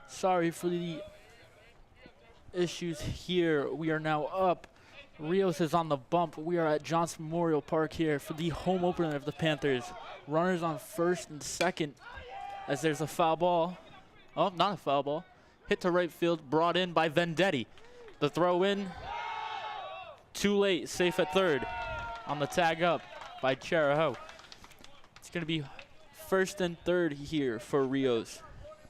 Sorry for the issues here. We are now up. Rios is on the bump. We are at Johnson Memorial Park here for the home opener of the Panthers. Runners on first and second as there's a foul ball. Oh, not a foul ball. Hit to right field, brought in by Vendetti. The throw in, too late, safe at third. On the tag up by Charahoe. It's going to be first and third here for Rios,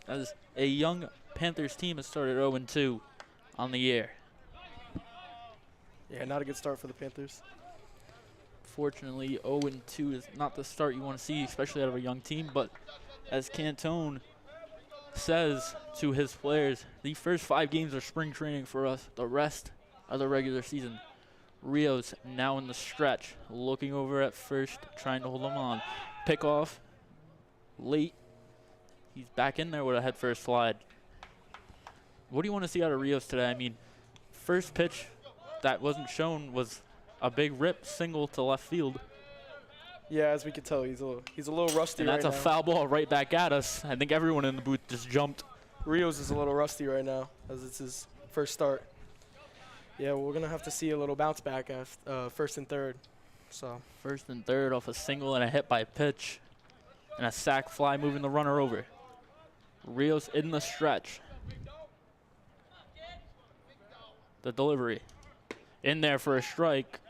as a young Panthers team has started 0-2 on the year. Yeah, not a good start for the Panthers. Fortunately, 0-2 is not the start you want to see, especially out of a young team. But as Cantone says to his players, the first 5 games are spring training for us. The rest are the regular season. Rios now in the stretch, looking over at first, trying to hold him on. Pick off late. He's back in there with a head first slide. What do you want to see out of Rios today? I mean, first pitch that wasn't shown was a big rip single to left field. Yeah, as we can tell, he's a little rusty And right that's now. a foul ball right back at us. I think everyone in the booth just jumped. Rios is a little rusty right now, as it's his first start. Yeah, we're going to have to see a little bounce back after first and third. So First and third off a single and a hit by pitch. And a sac fly moving the runner over. Rios in the stretch. The delivery. In there for a strike.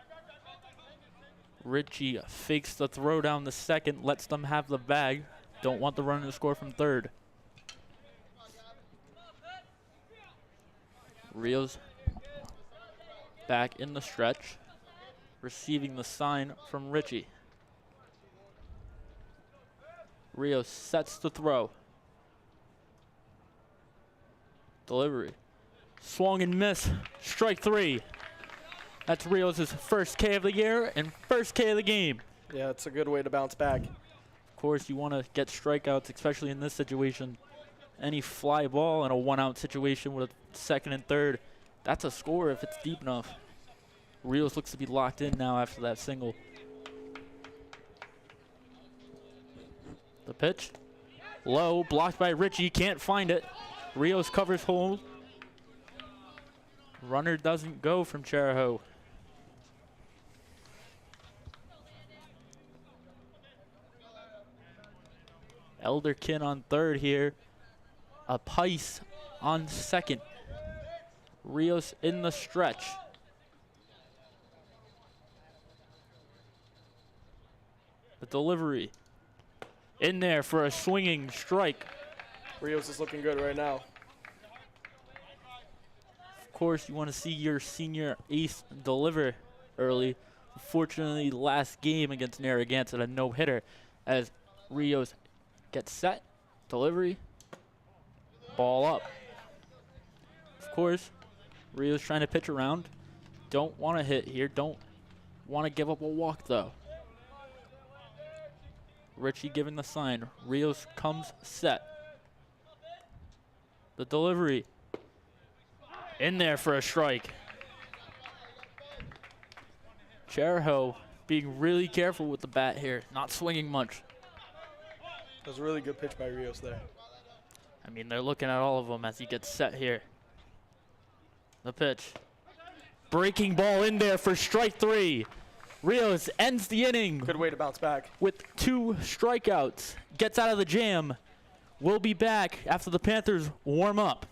Ritchie fakes the throw down the second, lets them have the bag. Don't want the runner to score from third. Rios back in the stretch, receiving the sign from Ritchie. Rios sets the throw. Delivery. Swung and miss. Strike 3. That's Rios' first K of the year and first K of the game. yeah, it's a good way to bounce back. Of course, you want to get strikeouts, especially in this situation. Any fly ball in a 1-out situation with a second and third, that's a score if it's deep enough. Rios looks to be locked in now after that single. The pitch. Low, blocked by Ritchie, can't find it. Rios covers hold. Runner doesn't go from Charahoe. Elderkin on third here. A Pice on second. Rios in the stretch. The delivery. In there for a swinging strike. Rios is looking good right now. Of course, you want to see your senior ace deliver early. Unfortunately, last game against Narragansett, a no-hitter as Rios gets set, delivery, ball up. Of course, Rios trying to pitch around. Don't want to hit here. Don't want to give up a walk, though. Ritchie giving the sign. Rios comes set. The delivery. In there for a strike. Charahoe being really careful with the bat here. Not swinging much. That was a really good pitch by Rios there. I mean, they're looking at all of them as he gets set here. The pitch. Breaking ball in there for strike 3. Rios ends the inning Good way to bounce back. with 2 strikeouts. Gets out of the jam. We'll be back after the Panthers warm up.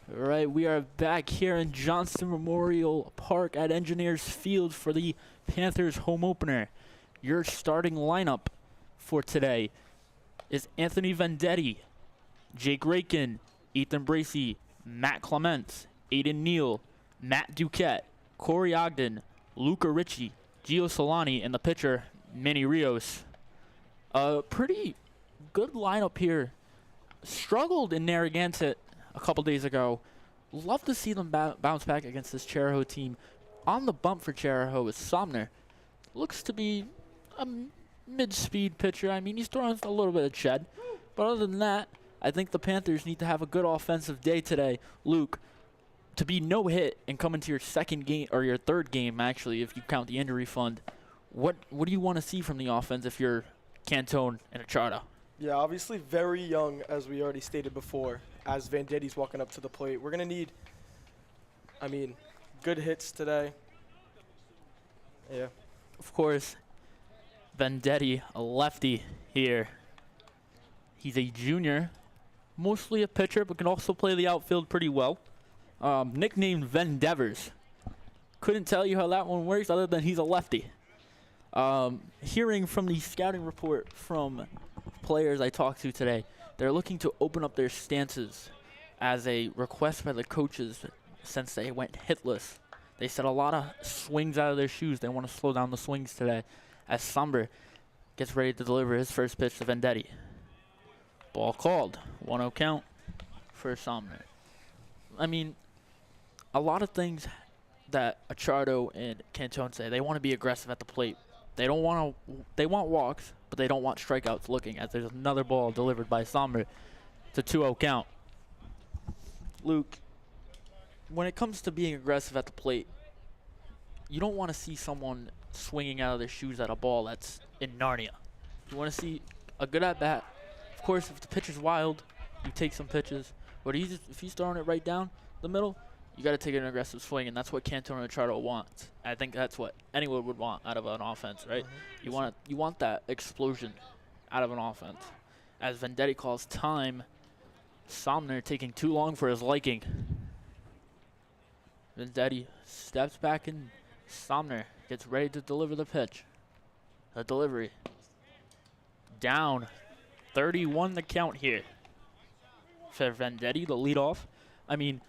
All right, we are back here in Johnston Memorial Park at Engineers Field for the Panthers home opener. Your starting lineup for today is Anthony Vendetti, Jake Rakin, Ethan Bracey, Matt Clements, Aiden Neal, Matt Duquette, Corey Ogden, Luca Ritchie, Gio Solani, and the pitcher, Manny Rios. A pretty good lineup here. Struggled in Narragansett a couple days ago. Love to see them bounce back against this Chariho team. On the bump for Chariho is Somner. Looks to be a mid-speed pitcher. I mean, he's throwing a little bit of shed. But other than that, I think the Panthers need to have a good offensive day today. Luke, to be no hit and come into your second game, or your third game actually, if you count the injury fund, what do you want to see from the offense if you're Cantone and Achardo? Yeah, obviously very young, as we already stated before, as Vendetti's walking up to the plate. We're going to need, good hits today. Yeah. Of course, Vendetti, a lefty here. He's a junior, mostly a pitcher, but can also play the outfield pretty well. Nicknamed Vendevers. Couldn't tell you how that one works other than he's a lefty. Hearing from the scouting report from players I talked to today, they're looking to open up their stances as a request by the coaches since they went hitless. They said a lot of swings out of their shoes. They want to slow down the swings today as Somber gets ready to deliver his first pitch to Vendetti. Ball called. 1-0 count for Somner. I mean, a lot of things that Achardo and Cantone say, they want to be aggressive at the plate. They want walks, but they don't want strikeouts looking, as there's another ball delivered by Sommer to 2-0 count. Luke, when it comes to being aggressive at the plate, you don't want to see someone swinging out of their shoes at a ball that's in Narnia. You want to see a good at-bat. Of course, if the pitcher's wild, you take some pitches. But if he's throwing it right down the middle, you got to take an aggressive swing, and that's what Cantone and Achardo wants. I think that's what anyone would want out of an offense, right? You want that explosion out of an offense. As Vendetti calls time, Somner taking too long for his liking. Vendetti steps back, and Somner gets ready to deliver the pitch. The delivery. Down. 31 the count here. For Vendetti, the leadoff. I mean,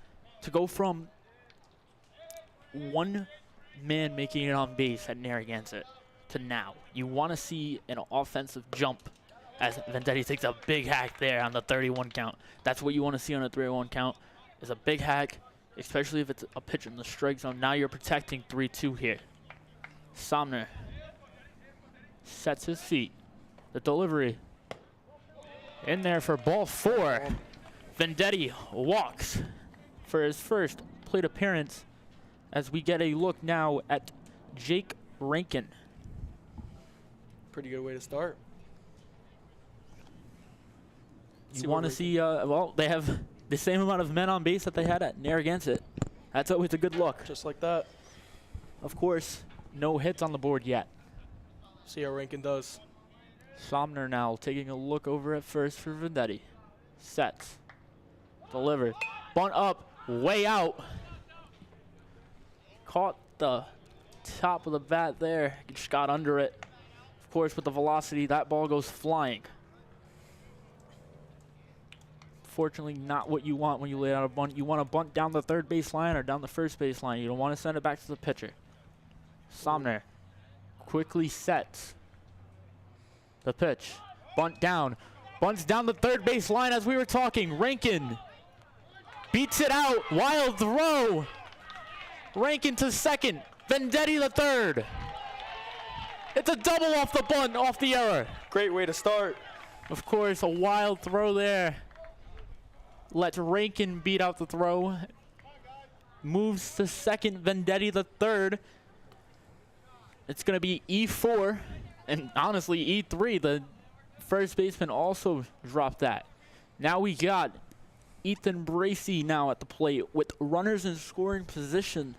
to go from one man making it on base at Narragansett to now, you want to see an offensive jump as Vendetti takes a big hack there on the 31 count. That's what you want to see on a 3-1 count, is a big hack, especially if it's a pitch in the strike zone. Now you're protecting 3-2 here. Somner sets his feet. The delivery in there for ball 4. Vendetti walks for his first plate appearance as we get a look now at Jake Rankin. Pretty good way to start. You want to see, well, they have the same amount of men on base that they had at Narragansett. That's always a good look. Just like that. Of course, no hits on the board yet. See how Rankin does. Somner now taking a look over at first for Vendetti. Sets. Delivered. Bunt up. Way out. Caught the top of the bat there. Just got under it. Of course, with the velocity, that ball goes flying. Fortunately, not what you want when you lay out a bunt. You want to bunt down the third base line or down the first base line. You don't want to send it back to the pitcher. Somner quickly sets the pitch. Bunt down. Bunts down the third base line as we were talking. Rankin beats it out. Wild throw. Rankin to second. Vendetti the third. It's a double off the bunt, off the error. Great way to start. Of course, a wild throw there. Lets Rankin beat out the throw. Moves to second. Vendetti the third. It's going to be E4. And honestly, E3. The first baseman also dropped that. Now we got Ethan Bracey now at the plate with runners in scoring position.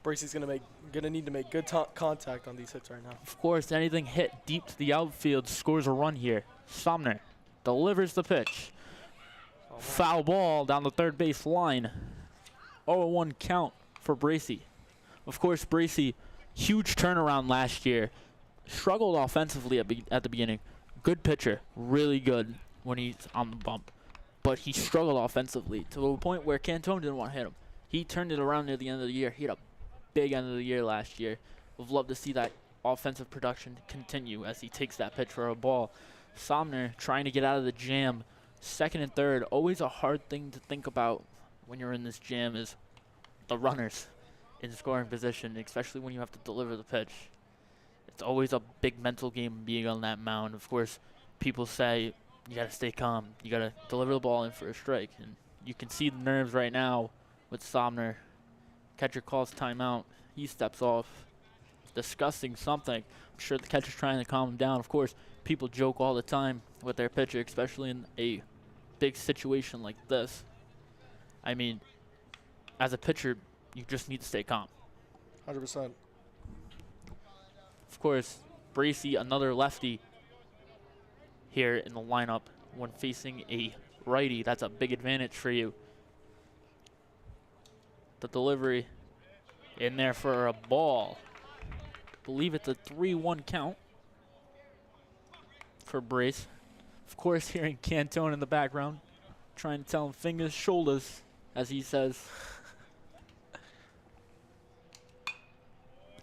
Bracey's gonna need to make good contact on these hits right now. Of course, anything hit deep to the outfield scores a run here. Somner delivers the pitch. Foul ball down the third base line. 0-1 count for Bracy. Of course, Bracy, huge turnaround last year. Struggled offensively at the beginning. Good pitcher, really good when he's on the bump. But he struggled offensively to the point where Cantone didn't want to hit him. He turned it around near the end of the year. He had a big end of the year last year. Would love to see that offensive production continue as he takes that pitch for a ball. Somner trying to get out of the jam. Second and third, always a hard thing to think about when you're in this jam is the runners in scoring position, especially when you have to deliver the pitch. It's always a big mental game being on that mound. Of course, people say you got to stay calm. You got to deliver the ball in for a strike. And you can see the nerves right now with Somner. Catcher calls timeout. He steps off, discussing something. I'm sure the catcher's trying to calm him down. Of course, people joke all the time with their pitcher, especially in a big situation like this. I mean, as a pitcher, you just need to stay calm. 100%. Of course, Bracy, another lefty here in the lineup when facing a righty. That's a big advantage for you. The delivery in there for a ball. Believe it's a 3-1 count for Brace. Of course, hearing Cantone in the background, trying to tell him fingers, shoulders, as he says.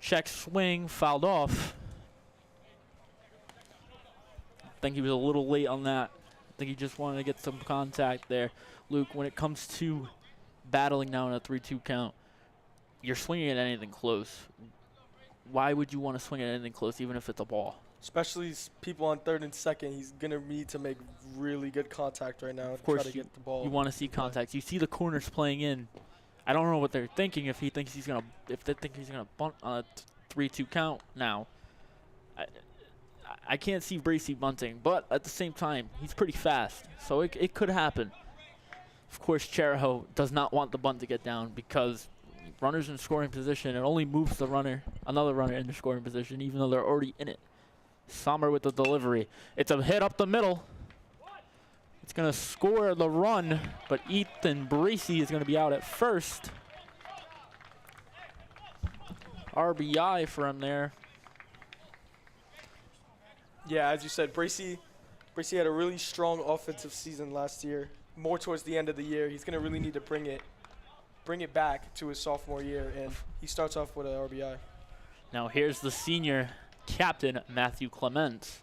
Check swing, fouled off. I think he was a little late on that. I think he just wanted to get some contact there. Luke, when it comes to battling now in a 3-2 count, you're swinging at anything close. Why would you want to swing at anything close, even if it's a ball? Especially people on third and second, he's going to need to make really good contact right now. Of course, try to get the ball. You want to see contact. You see the corners playing in. I don't know what they're thinking. If they think he's gonna bunt on a 3-2 count now. I can't see Bracy bunting, but at the same time, he's pretty fast, so it could happen. Of course, Charaho does not want the bunt to get down because runners in scoring position, it only moves another runner in the scoring position, even though they're already in it. Sommer with the delivery. It's a hit up the middle. It's going to score the run, but Ethan Bracy is going to be out at first. RBI for him there. Yeah, as you said, Bracy had a really strong offensive season last year. More towards the end of the year, he's going to really need to bring it back to his sophomore year, and he starts off with an RBI. Now here's the senior captain, Matthew Clement,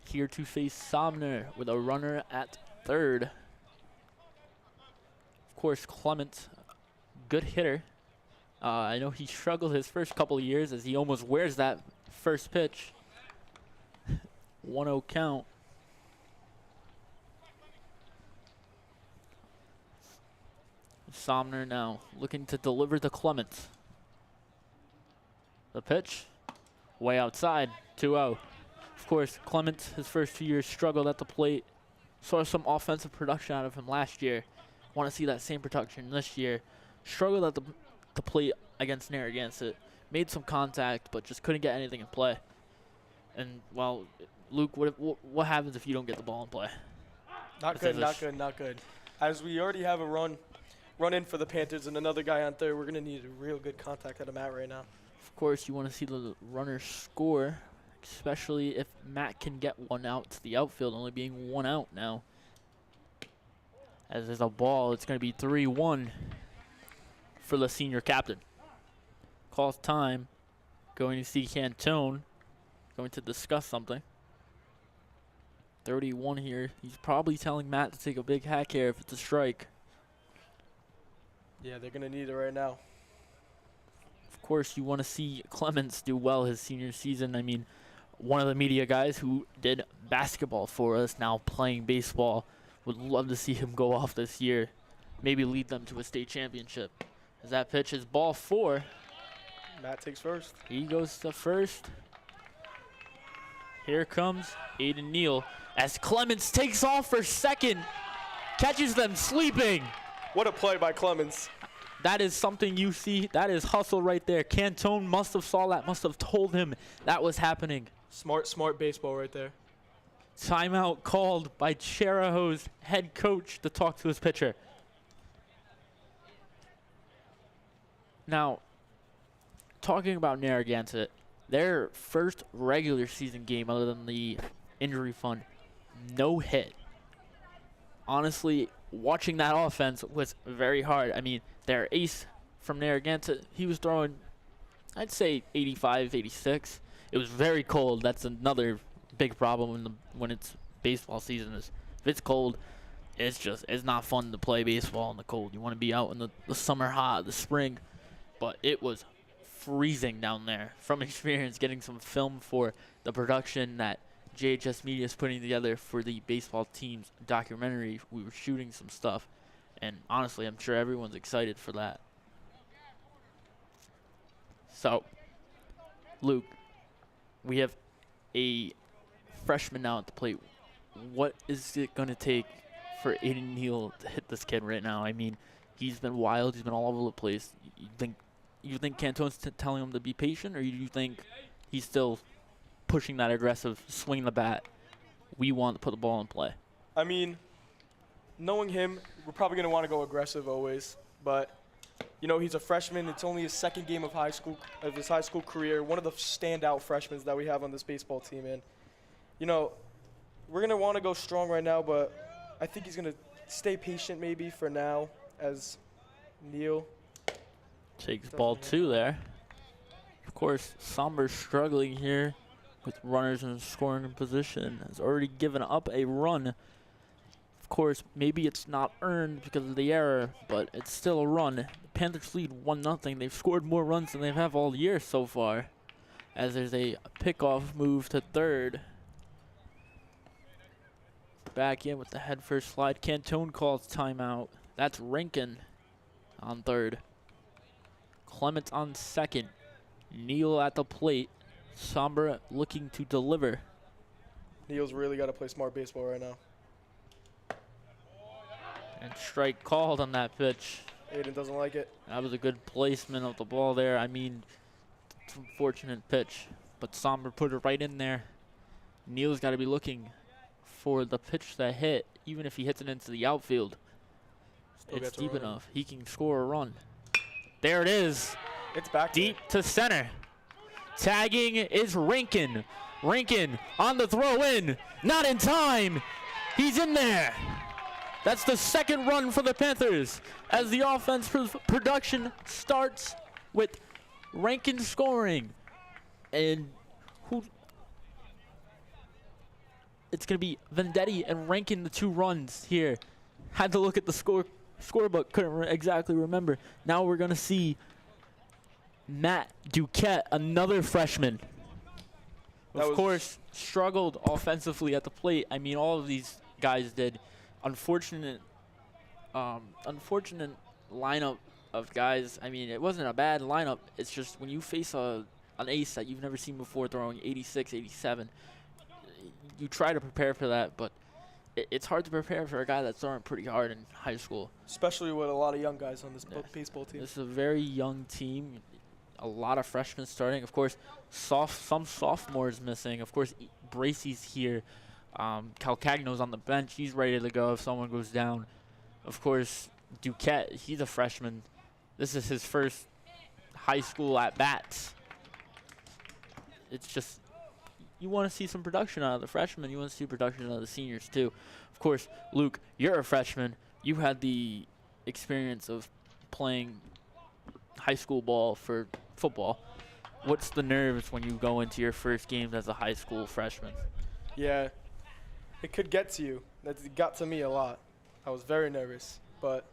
here to face Somner with a runner at third. Of course, Clement, good hitter. I know he struggled his first couple of years as he almost wears that first pitch. 1-0 count. Somner now looking to deliver to Clement. The pitch, way outside, 2-0. Of course, Clement, his first 2 years, struggled at the plate. Saw some offensive production out of him last year. Want to see that same production this year. Struggled at the plate against Narragansett. Made some contact, but just couldn't get anything in play. And, well, Luke, what happens if you don't get the ball in play? Not good. As we already have a run in for the Panthers and another guy on third, we're going to need a real good contact at a Matt right now. Of course, you want to see the runner score, especially if Matt can get one out to the outfield, only being one out now. As there's a ball, it's going to be 3-1 for the senior captain. Calls time. Going to see Cantone. Going to discuss something. 31 here. He's probably telling Matt to take a big hack here if it's a strike. Yeah, they're going to need it right now. Of course, you want to see Clements do well his senior season. I mean, one of the media guys who did basketball for us, now playing baseball. Would love to see him go off this year. Maybe lead them to a state championship. As that pitch is ball 4. Matt takes first. He goes to first. Here comes Aiden Neal as Clements takes off for second. Catches them sleeping. What a play by Clements. That is something you see. That is hustle right there. Cantone must have saw that, must have told him that was happening. Smart baseball right there. Timeout called by Charahoe's head coach to talk to his pitcher. Now, talking about Narragansett, their first regular season game other than the injury fund, no hit. Honestly, watching that offense was very hard. I mean, their ace from Narragansett, he was throwing, I'd say 85, 86. It was very cold. That's another big problem when it's baseball season. Is if it's cold, it's not fun to play baseball in the cold. You want to be out in the summer hot, the spring. But it was freezing down there. From experience, getting some film for the production that JHS Media is putting together for the baseball team's documentary, we were shooting some stuff. And honestly, I'm sure everyone's excited for that. So, Luke, we have a freshman now at the plate. What is it going to take for Aiden Neal to hit this kid right now? I mean, he's been wild. He's been all over the place. You think Cantone's telling him to be patient, or you think he's still pushing that aggressive, swing the bat? We want to put the ball in play. I mean, knowing him, we're probably going to want to go aggressive always. But, you know, he's a freshman. It's only his second game of his high school career. One of the standout freshmen that we have on this baseball team. And, you know, we're going to want to go strong right now, but I think he's going to stay patient maybe for now as Neal takes ball 2 there. Of course, Somber's struggling here with runners in scoring position. Has already given up a run. Of course, maybe it's not earned because of the error, but it's still a run. The Panthers lead 1-0. They've scored more runs than they've had all year so far, as there's a pickoff move to third. Back in with the head first slide. Cantone calls timeout. That's Rankin on third. Clements on second. Neal at the plate. Sombra looking to deliver. Neal's really got to play smart baseball right now. And strike called on that pitch. Aiden doesn't like it. That was a good placement of the ball there. I mean, it's an unfortunate pitch, but Sombra put it right in there. Neal's got to be looking for the pitch that hit, even if he hits it into the outfield. It's deep enough. He can score a run. There it is. It's back deep to center. Tagging is Rankin. Rankin on the throw in. Not in time. He's in there. That's the second run for the Panthers as the offense production starts with Rankin scoring. And it's going to be Vendetti and Rankin, the 2 runs here. Had to look at the scorebook, couldn't exactly remember. Now we're going to see Matt Duquette, another freshman. Of course, struggled offensively at the plate. I mean, all of these guys did. Unfortunate lineup of guys. I mean, it wasn't a bad lineup. It's just when you face an ace that you've never seen before throwing 86, 87, you try to prepare for that, but it's hard to prepare for a guy that's throwing pretty hard in high school. Especially with a lot of young guys on this baseball team. This is a very young team. A lot of freshmen starting. Of course, some sophomores missing. Of course, Bracey's here. Calcagno's on the bench. He's ready to go if someone goes down. Of course, Duquette, he's a freshman. This is his first high school at-bats. It's just, you want to see some production out of the freshmen. You want to see production out of the seniors, too. Of course, Luke, you're a freshman. You had the experience of playing high school ball for football. What's the nerves when you go into your first games as a high school freshman? Yeah, it could get to you. That got to me a lot. I was very nervous. But,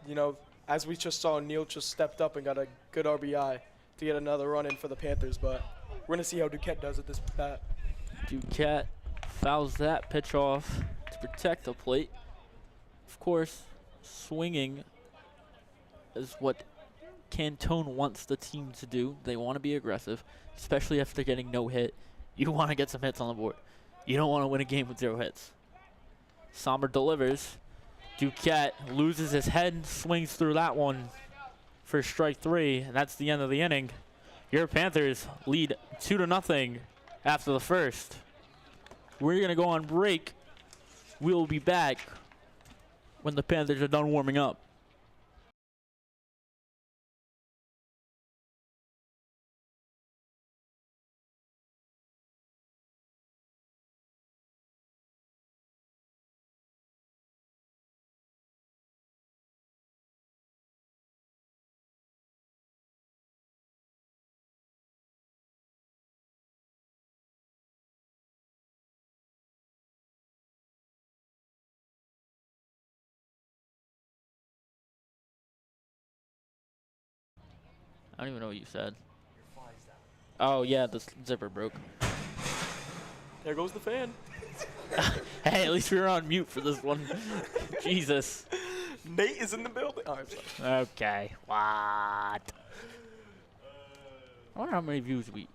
you know, as we just saw, Neal just stepped up and got a good RBI to get another run in for the Panthers. But we're going to see how Duquette does at this bat. Duquette fouls that pitch off to protect the plate. Of course, swinging is what Cantone wants the team to do. They want to be aggressive, especially after getting no hit. You want to get some hits on the board. You don't want to win a game with 0 hits. Somber delivers. Duquette loses his head, swings through that one for strike 3, and that's the end of the inning. Your Panthers lead 2-0 after the first. We're going to go on break. We'll be back when the Panthers are done warming up. I don't even know what you said. Oh, yeah, the zipper broke. There goes the fan. Hey, at least we were on mute for this one. Jesus. Nate is in the building. Oh, I'm sorry. Okay. What? I wonder how many views we...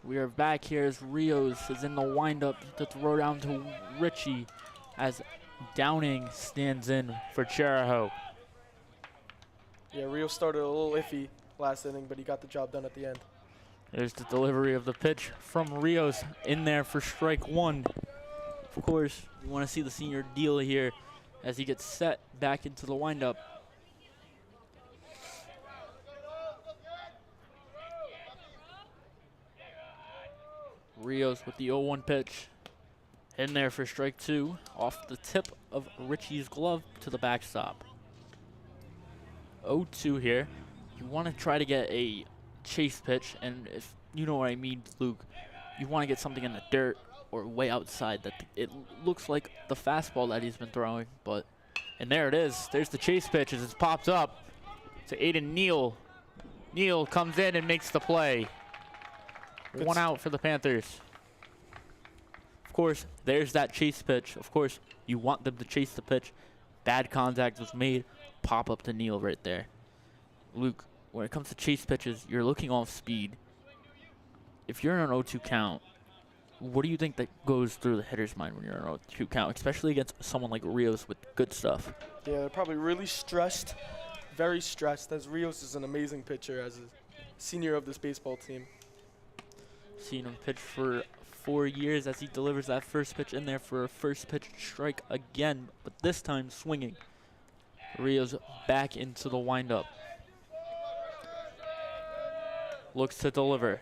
We are back here as Rios is in the windup to throw down to Richie as Downing stands in for Charahoe. Yeah, Rio started a little iffy last inning, but he got the job done at the end. There's the delivery of the pitch from Rios in there for strike one. Of course, we want to see the senior deal here as he gets set back into the windup. Rios with the 0-1 pitch. In there for strike two, off the tip of Richie's glove to the backstop. 0-2 here. You want to try to get a chase pitch, and if you know what I mean, Luke, you want to get something in the dirt or way outside that it looks like the fastball that he's been throwing, but, and there it is. There's the chase pitch as it's popped up to Aiden Neal. Neal comes in and makes the play. One out for the Panthers. Of course, there's that chase pitch. Of course, you want them to chase the pitch. Bad contact was made. Pop up to Neal right there. Luke, when it comes to chase pitches, you're looking off speed. If you're in an 0-2 count, what do you think that goes through the hitter's mind when you're in an 0-2 count, especially against someone like Rios with good stuff? Yeah, they're probably really stressed, very stressed, as Rios is an amazing pitcher as a senior of this baseball team. Seen him pitch for 4 years as he delivers that first pitch in there for a first pitch strike again, but this time swinging. Rios back into the windup. Looks to deliver.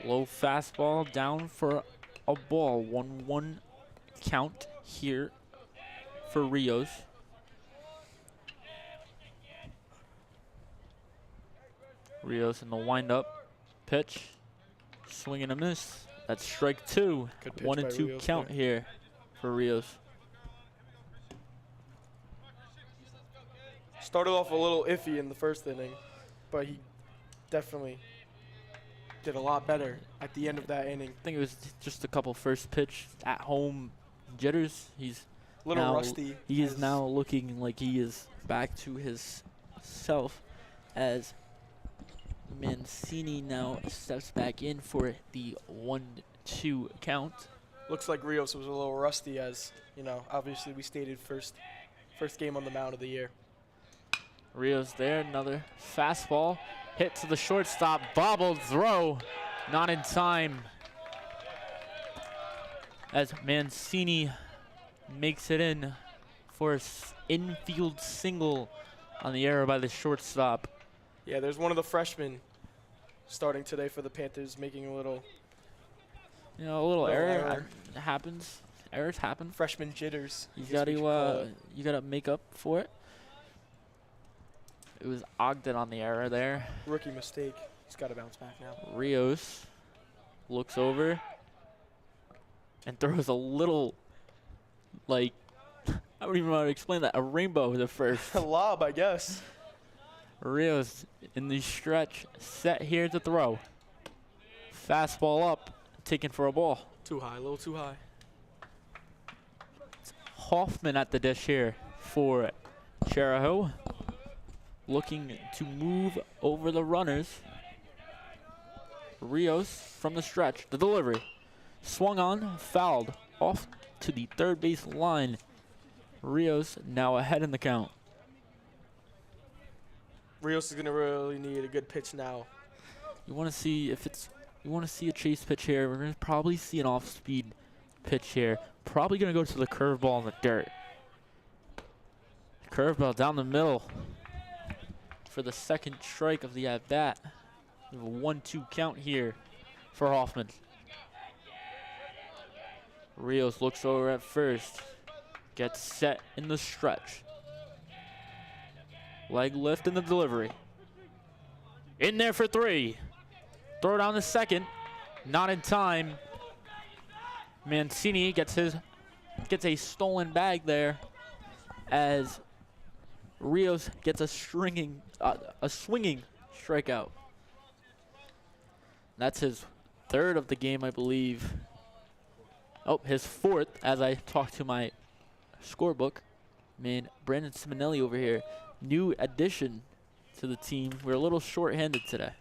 Low fastball down for a ball. 1-1 count here for Rios. Rios in the windup. Pitch. Swing and a miss. That's strike two. 1-2 count here for Rios. Started off a little iffy in the first inning, but he definitely did a lot better at the end of that inning. I think it was just a couple first pitch at home jitters. He's A little rusty. He is now looking like he is back to his self as Mancini now steps back in for the 1-2 count. Looks like Rios was a little rusty as, you know, obviously we stated first game on the mound of the year. Rios there, another fastball hit to the shortstop, bobbled throw, not in time. As Mancini makes it in for an infield single on the error by the shortstop. Yeah, there's one of the freshmen starting today for the Panthers making a little Error happens. Errors happen. freshman jitters. You gotta make up for it. It was Ogden on the error there. Rookie mistake. He's got to bounce back now. Rios looks over and throws a little, I don't even know how to explain that, a rainbow to first. A lob, I guess. Rios in the stretch, set here to throw. Fastball up, taken for a ball. Too high, a little too high. Hoffman at the dish here for Charahoe. Looking to move over the runners. Rios from the stretch, the delivery. Swung on, fouled, off to the third base line. Rios now ahead in the count. Rios is gonna really need a good pitch now. You want to see a chase pitch here. We're gonna probably see an off-speed pitch here. Probably gonna go to the curveball in the dirt. Curveball down the middle for the second strike of the at-bat. We have a 1-2 count here for Hoffman. Rios looks over at first. Gets set in the stretch. Leg lift in the delivery. In there for 3. Throw down the second. Not in time. Mancini gets a stolen bag there as Rios gets a swinging strikeout. That's his third of the game, I believe. Oh, his fourth, as I talk to my scorebook. Man, Brandon Simonelli over here, new addition to the team. We're a little short-handed today.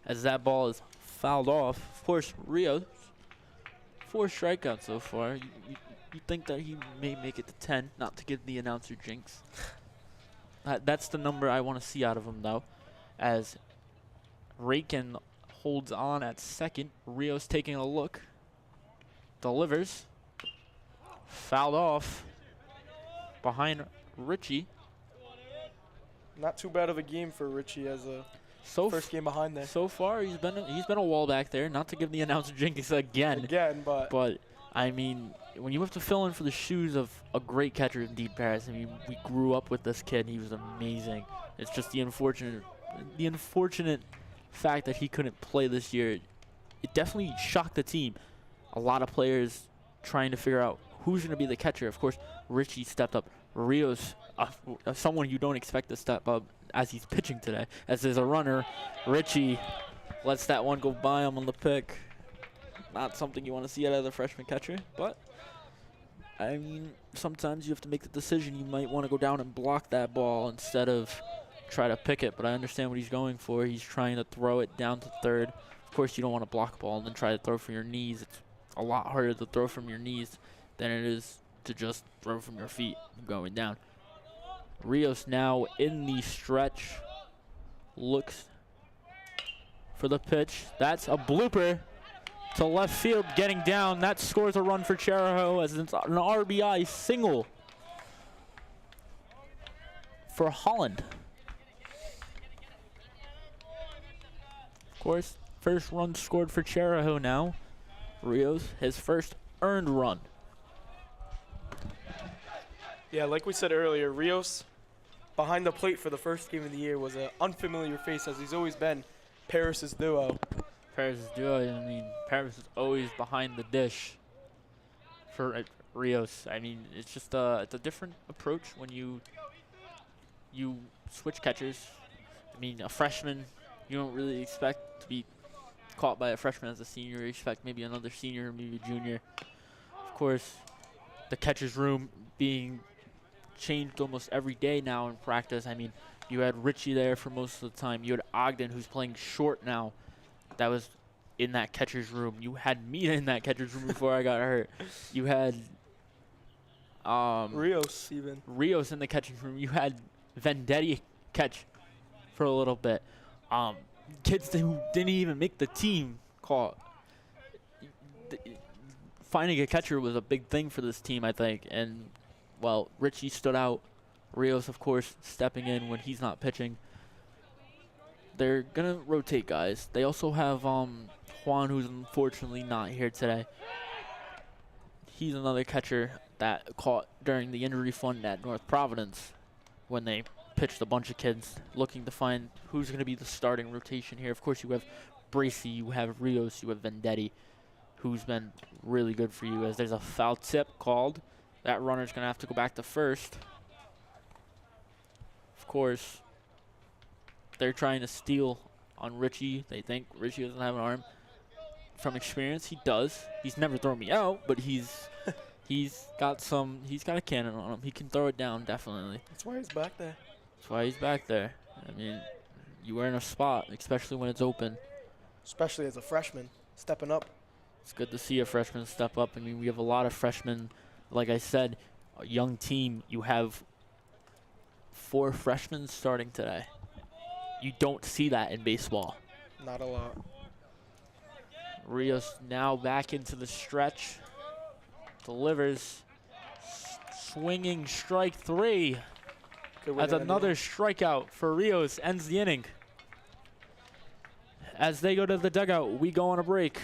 As that ball is fouled off. Of course, Rios, 4 strikeouts so far. You think that he may make it to 10, not to give the announcer jinx. That's the number I want to see out of him, though, as Rakin holds on at second. Rios taking a look. Delivers. Fouled off behind Richie. Not too bad of a game for Richie as a first game behind there. So far, he's been a wall back there. Not to give the announcer jinx again, but I mean, when you have to fill in for the shoes of a great catcher in Dean Paris, I mean, we grew up with this kid. He was amazing. It's just the unfortunate fact that he couldn't play this year. It definitely shocked the team. A lot of players trying to figure out who's going to be the catcher. Of course, Richie stepped up. Rios, someone you don't expect to step up as he's pitching today. As there's a runner, Richie lets that one go by him on the pick. Not something you want to see out of the freshman catcher, but I mean, sometimes you have to make the decision. You might want to go down and block that ball instead of try to pick it, but I understand what he's going for. He's trying to throw it down to third. Of course, you don't want to block a ball and then try to throw from your knees. It's a lot harder to throw from your knees than it is to just throw from your feet going down. Rios now in the stretch. Looks for the pitch. That's a blooper to left field, getting down. That scores a run for Charahoe as it's an RBI single for Holland. Of course, first run scored for Charahoe now. Rios, his first earned run. Yeah, like we said earlier, Rios behind the plate for the first game of the year was an unfamiliar face, as he's always been Paris's duo. Paris' duo, I mean, Paris is always behind the dish for Rios. I mean, it's just it's a different approach when you switch catchers. I mean, a freshman, you don't really expect to be caught by a freshman as a senior. You expect maybe another senior, maybe a junior. Of course, the catcher's room being changed almost every day now in practice. I mean, you had Richie there for most of the time. You had Ogden, who's playing short now. That was in that catcher's room. You had me in that catcher's room before I got hurt. You had Rios even. Rios in the catcher's room. You had Vendetti catch for a little bit. Kids who didn't even make the team call. Finding a catcher was a big thing for this team, I think. And, well, Richie stood out. Rios, of course, stepping in when he's not pitching. They're going to rotate guys. They also have Juan, who's unfortunately not here today. He's another catcher that caught during the injury fund at North Providence when they pitched a bunch of kids looking to find who's going to be the starting rotation here. Of course, you have Bracy, you have Rios, you have Vendetti, who's been really good for you, as there's a foul tip called. That runner's going to have to go back to first. Of course, they're trying to steal on Richie. They think Richie doesn't have an arm. From experience, he does. He's never thrown me out, but he's got a cannon on him. He can throw it down, definitely. That's why he's back there. That's why he's back there. I mean, you were in a spot, especially when it's open. Especially as a freshman, stepping up. It's good to see a freshman step up. I mean, we have a lot of freshmen. Like I said, a young team. You have 4 freshmen starting today. You don't see that in baseball. Not a lot. Rios now back into the stretch. Delivers. Swinging strike 3. As another strikeout for Rios ends the inning. As they go to the dugout, we go on a break.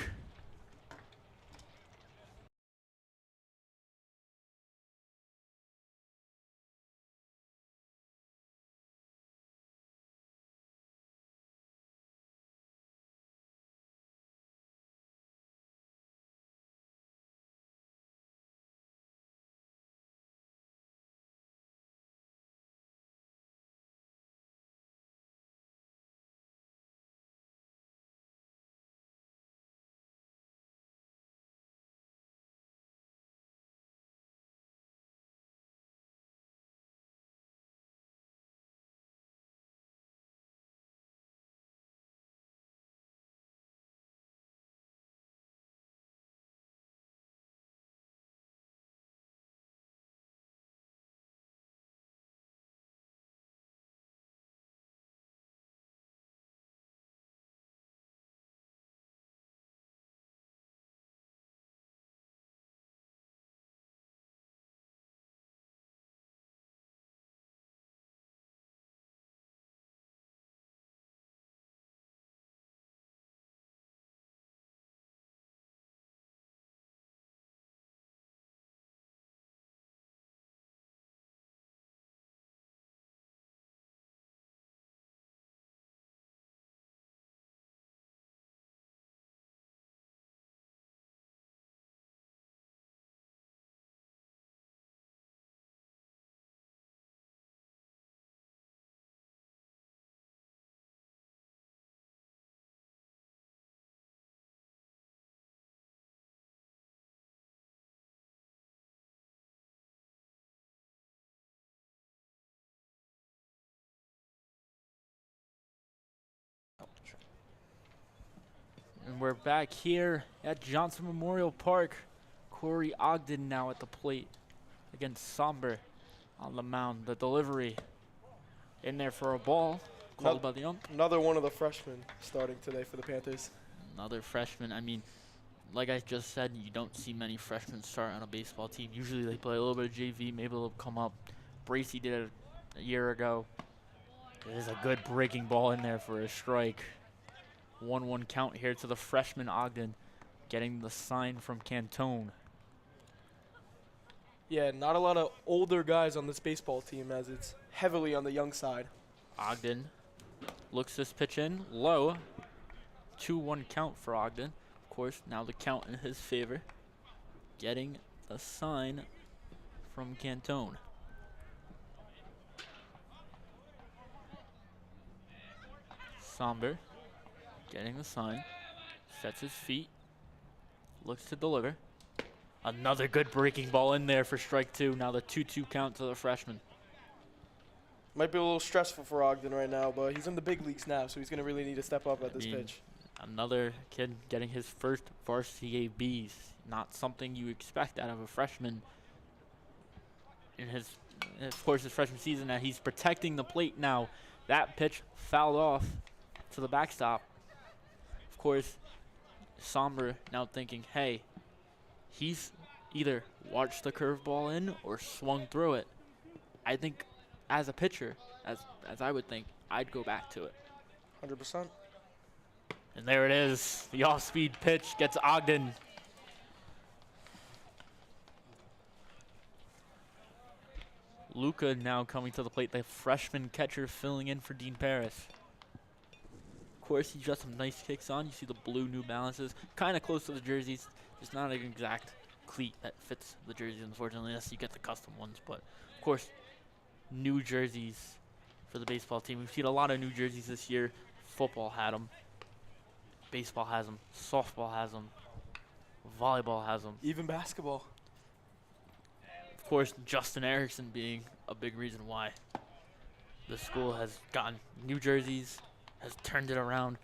And we're back here at Johnson Memorial Park. Corey Ogden now at the plate against Somber on the mound. The delivery in there for a ball called by the ump. Another one of the freshmen starting today for the Panthers. Another freshman. I mean, like I just said, you don't see many freshmen start on a baseball team. Usually they play a little bit of JV, maybe they'll come up. Bracy did it a year ago. There's a good breaking ball in there for a strike. 1-1 count here to the freshman Ogden, getting the sign from Cantone. Yeah, not a lot of older guys on this baseball team, as it's heavily on the young side. Ogden looks this pitch in low. 2-1 count for Ogden. Of course, now the count in his favor. Getting the sign from Cantone. Somber getting the sign. Sets his feet. Looks to deliver. Another good breaking ball in there for strike 2. Now the 2-2 count to the freshman. Might be a little stressful for Ogden right now, but he's in the big leagues now, so he's going to really need to step up at this pitch. Another kid getting his first varsity ABs. Not something you expect out of a freshman in his, of course, his freshman season. Now he's protecting the plate now. That pitch fouled off to the backstop. Of course, Somber now thinking, hey, he's either watched the curveball in or swung through it. I think as a pitcher, as I would think, I'd go back to it. 100%. And there it is. The off-speed pitch gets Ogden. Luca now coming to the plate, the freshman catcher filling in for Dean Paris. Of course, he's got some nice kicks on. You see the blue New Balances, kind of close to the jerseys. It's not an exact cleat that fits the jerseys, unfortunately, unless you get the custom ones. But, of course, new jerseys for the baseball team. We've seen a lot of new jerseys this year. Football had them. Baseball has them. Softball has them. Volleyball has them. Even basketball. Of course, Justin Erickson being a big reason why the school has gotten new jerseys, has turned it around.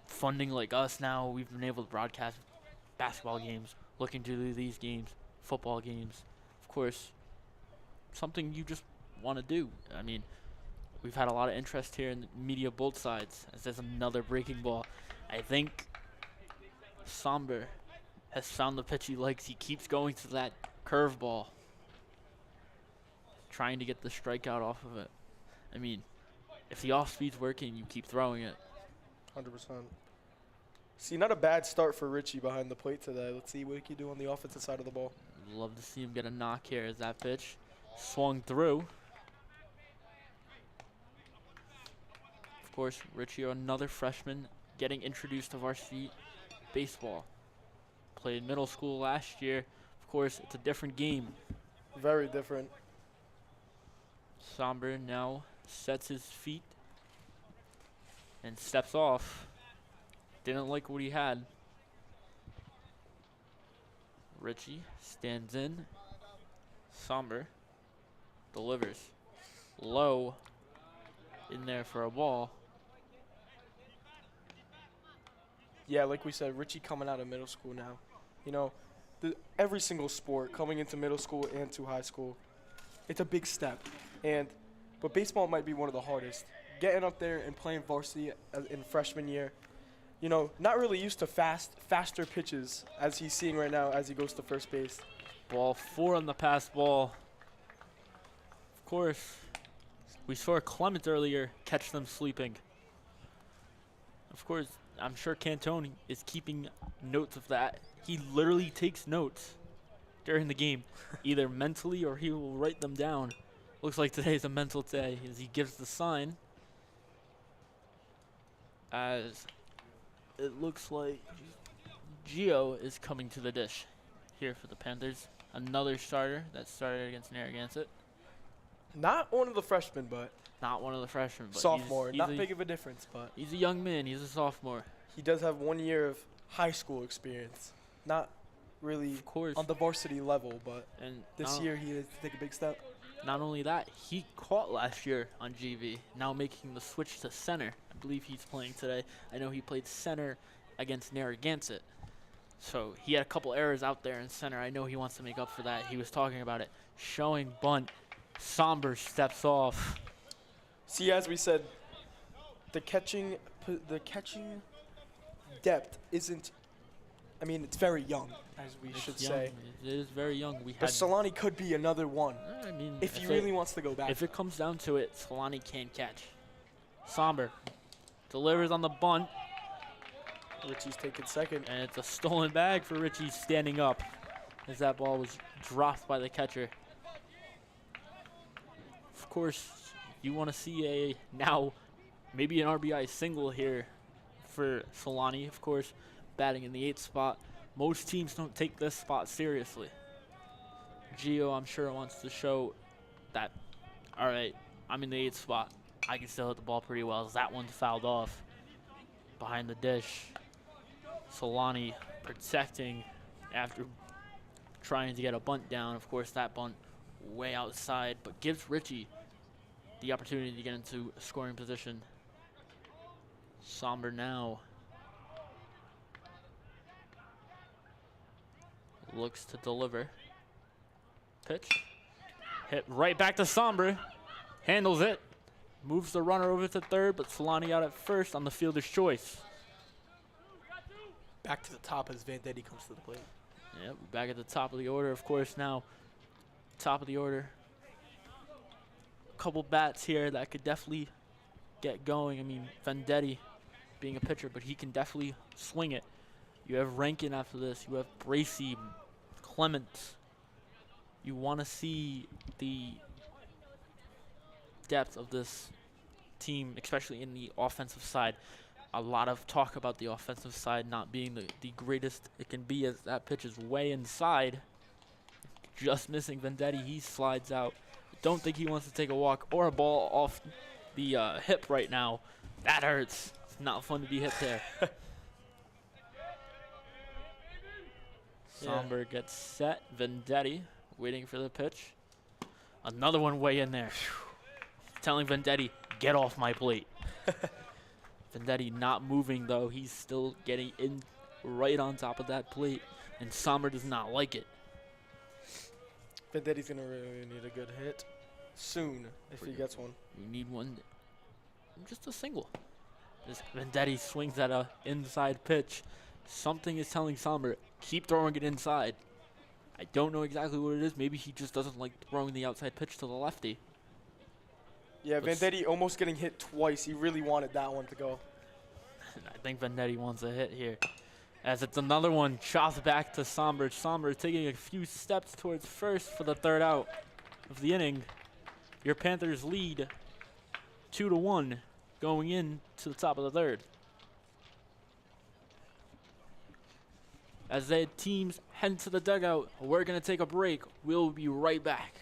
Funding like us now, we've been able to broadcast basketball games, looking to do these games, football games. Of course, something you just want to do. I mean, we've had a lot of interest here in the media both sides, as there's another breaking ball. I think Somber has found the pitch he likes. He keeps going to that curveball, trying to get the strikeout off of it. I mean, if the off-speed's working, you keep throwing it. 100%. See, not a bad start for Richie behind the plate today. Let's see what he can do on the offensive side of the ball. Love to see him get a knock here as that pitch swung through. Of course, Richie, another freshman, getting introduced to varsity baseball. Played middle school last year. Of course, it's a different game. Very different. Somber now sets his feet and steps off. Didn't like what he had. Richie stands in. Somber delivers. Low in there for a ball. Yeah, like we said, Richie coming out of middle school now. You know, every single sport coming into middle school and to high school, it's a big step. But baseball might be one of the hardest. Getting up there and playing varsity in freshman year, you know, not really used to faster pitches as he's seeing right now as he goes to first base. Ball 4 on the pass ball. Of course, we saw Clement earlier catch them sleeping. Of course, I'm sure Cantone is keeping notes of that. He literally takes notes during the game, either mentally or he will write them down. Looks like today's a mental day as he gives the sign. As it looks like Gio is coming to the dish here for the Panthers. Another starter that started against Narragansett. Not one of the freshmen, but Not one of the freshmen, but sophomore. he's Not a, big of a difference, but he's a young man. He's a sophomore. he does have 1 year of high school experience. Not really Of course. on the varsity level, but And this year he has to take a big step. not only that, he caught last year on GV, now making the switch to center. I believe he's playing today. I know he played center against Narragansett. So he had a couple errors out there in center. I know he wants to make up for that. He was talking about it. Showing bunt. Somber steps off. See, as we said, the catching depth isn't. I mean, it's very young, as we It's should young. say. It is very young. We But had. Solani could be another one I mean, if he really wants to go back. If it comes down to it, Solani can't catch. Somber delivers on the bunt, Richie's taking second. and it's a stolen bag for Richie standing up as that ball was dropped by the catcher. Of course, you want to see a now maybe an RBI single here for Solani. Of course, batting in the 8th spot. Most teams don't take this spot seriously. Gio, I'm sure, wants to show that, all right, I'm in the 8th spot. I can still hit the ball pretty well. As that one's fouled off behind the dish. Solani protecting after trying to get a bunt down. Of course, that bunt way outside, but gives Richie the opportunity to get into a scoring position. Somber now looks to deliver. Pitch. Hit right back to Somber. Handles it. Moves the runner over to third, but Solani out at first on the fielder's choice. Back to the top as Vendetti comes to the plate. Yep, back at the top of the order, of course, now. Top of the order. A couple bats here that could definitely get going. I mean, Vendetti being a pitcher, but he can definitely swing it. You have Rankin after this. You have Bracy, Clement. You want to see the depth of this team, especially in the offensive side. A lot of talk about the offensive side not being the greatest it can be, as that pitch is way inside. Just missing Vendetti. He slides out. Don't think he wants to take a walk or a ball off the hip right now. That hurts. It's not fun to be hit there. Somber gets set. Vendetti waiting for the pitch. Another one way in there. Telling Vendetti, get off my plate. Vendetti not moving, though. He's still getting in right on top of that plate, and Somber does not like it. Vendetti's going to really need a good hit soon if he gets one. We need one, just a single. Vendetti swings at a inside pitch. Something is telling Somber, keep throwing it inside. I don't know exactly what it is. Maybe he just doesn't like throwing the outside pitch to the lefty. Yeah, Vendetti almost getting hit twice. He really wanted that one to go. I think Vendetti wants a hit here. As it's another one, chops back to Somber. Somber taking a few steps towards first for the third out of the inning. Your Panthers lead 2-1 going in to the top of the third. As the teams head to the dugout, we're going to take a break. We'll be right back.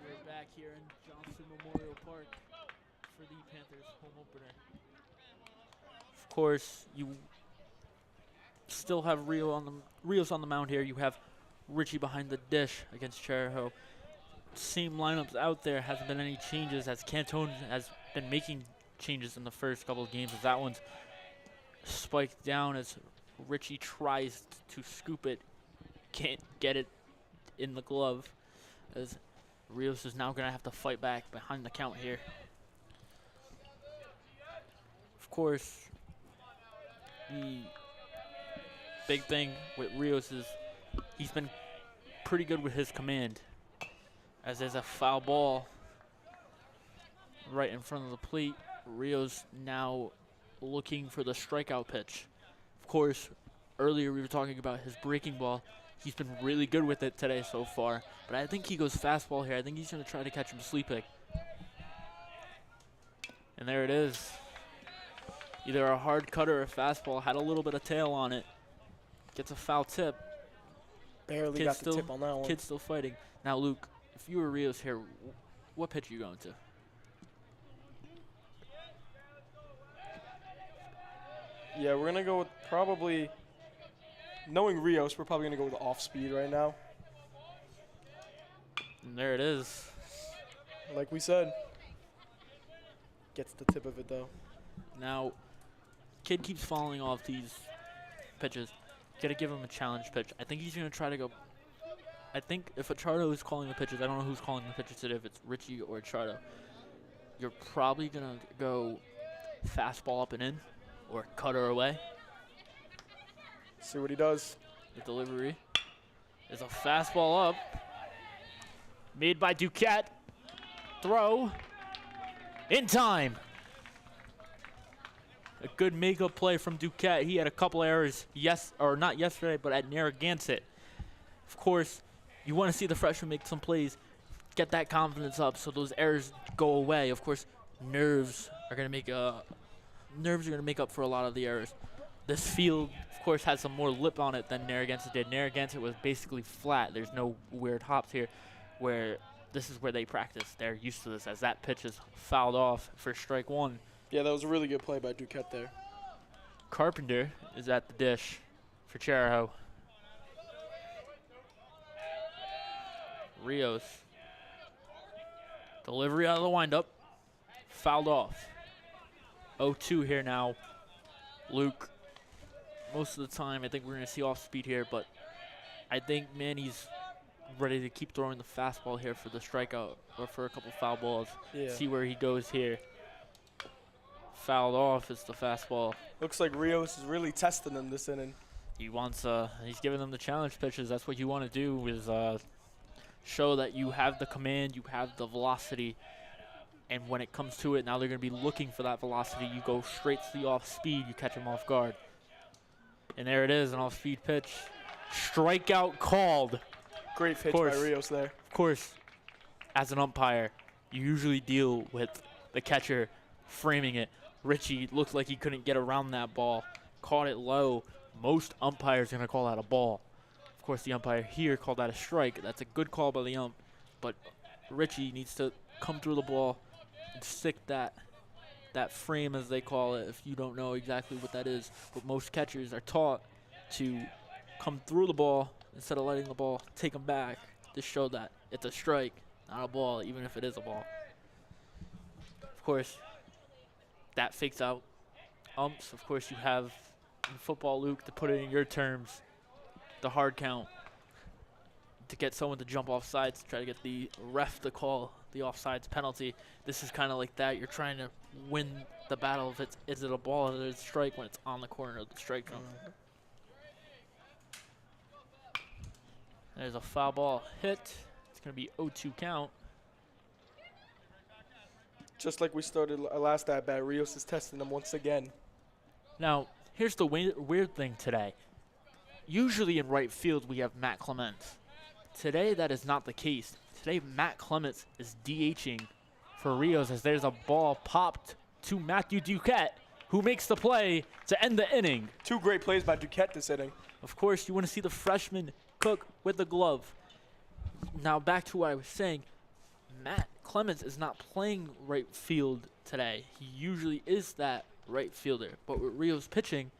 We're back here in Johnson Memorial Park for the Panthers home opener. Of course, you still have Rios on the mound here. You have Richie behind the dish against Cheriho. Same lineups out there. Hasn't been any changes, as Cantone has been making changes in the first couple of games. As that one's spiked down, as Richie tries to scoop it, can't get it in the glove, as Rios is now going to have to fight back behind the count here. Of course, the big thing with Rios is he's been pretty good with his command, as there's a foul ball right in front of the plate. Rios now looking for the strikeout pitch. Of course, earlier we were talking about his breaking ball. He's been really good with it today so far, but I think he goes fastball here. I think he's going to try to catch him sleeping. And there it is. Either a hard cutter or a fastball. Had a little bit of tail on it. Gets a foul tip. Barely got the tip on that one. Kid's still fighting. Now, Luke, if you were Rios here, what pitch are you going to? Yeah, we're going to go with probably, knowing Rios, we're probably going to go with the off speed right now. And there it is. Like we said. Gets the tip of it, though. Now, Kid keeps falling off these pitches. Got to give him a challenge pitch. I think he's going to try to go. I think if Achardo is calling the pitches, I don't know who's calling the pitches today, if it's Richie or Achardo. You're probably going to go fastball up and in or cutter away. See what he does. The delivery is a fastball up. Made by Duquette. Throw. In time. A good makeup play from Duquette. He had a couple errors, not yesterday, but at Narragansett. Of course, you want to see the freshman make some plays, get that confidence up, so those errors go away. Of course, nerves are going to make up for a lot of the errors. This field, of course, has some more lip on it than Narragansett did. Narragansett was basically flat. There's no weird hops here, where this is where they practice. They're used to this, as that pitch is fouled off for strike one. Yeah, that was a really good play by Duquette there. Carpenter is at the dish for Charahoe. Rios. Delivery out of the windup. Fouled off. 0-2 here now. Luke. Most of the time, I think we're going to see off speed here, but I think Manny's ready to keep throwing the fastball here for the strikeout or for a couple foul balls. Yeah. See where he goes here. Fouled off is the fastball. Looks like Rios is really testing them this inning. He wants, he's giving them the challenge pitches. That's what you want to do, is show that you have the command, you have the velocity, and when it comes to it, now they're going to be looking for that velocity. You go straight to the off speed, you catch them off guard. And there it is, an off speed pitch. Strikeout called. Great pitch by Rios there. Of course, as an umpire, you usually deal with the catcher framing it. Richie looked like he couldn't get around that ball. Caught it low. Most umpires are going to call that a ball. Of course, the umpire here called that a strike. That's a good call by the ump. But Richie needs to come through the ball and stick that frame, as they call it, if you don't know exactly what that is. But most catchers are taught to come through the ball instead of letting the ball take them back to show that it's a strike, not a ball, even if it is a ball. Of course, that fakes out umps. Of course, you have in football, Luke, to put it in your terms, the hard count, to get someone to jump off sides, to try to get the ref to call the offsides penalty. This is kind of like that. You're trying to win the battle. If is it a ball or is it a strike when it's on the corner of the strike zone. There's a foul ball hit. It's going to be 0-2 count. Just like we started last at bat, Rios is testing them once again. Now, here's the weird thing today. Usually in right field, we have Matt Clements. Today, that is not the case. Today, Matt Clements is DHing for Rios, as there's a ball popped to Matthew Duquette, who makes the play to end the inning. Two great plays by Duquette this inning. Of course, you want to see the freshman cook with the glove. Now, back to what I was saying. Matt Clements is not playing right field today. He usually is that right fielder. But with Rios pitching,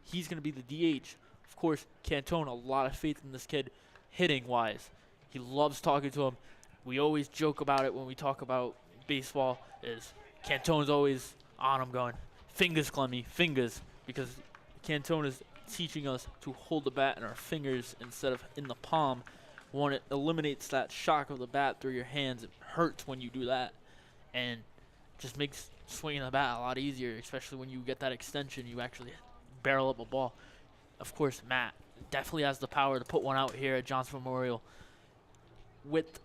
he's going to be the DH. Of course, Cantone, a lot of faith in this kid hitting-wise. He loves talking to him. We always joke about it when we talk about baseball, is Cantone's always on him going, fingers, Clemmy, fingers, because Cantone is teaching us to hold the bat in our fingers instead of in the palm. One, it eliminates that shock of the bat through your hands. It hurts when you do that, and just makes swinging the bat a lot easier, especially when you get that extension. You actually barrel up a ball. Of course, Matt definitely has the power to put one out here at Johnson Memorial. With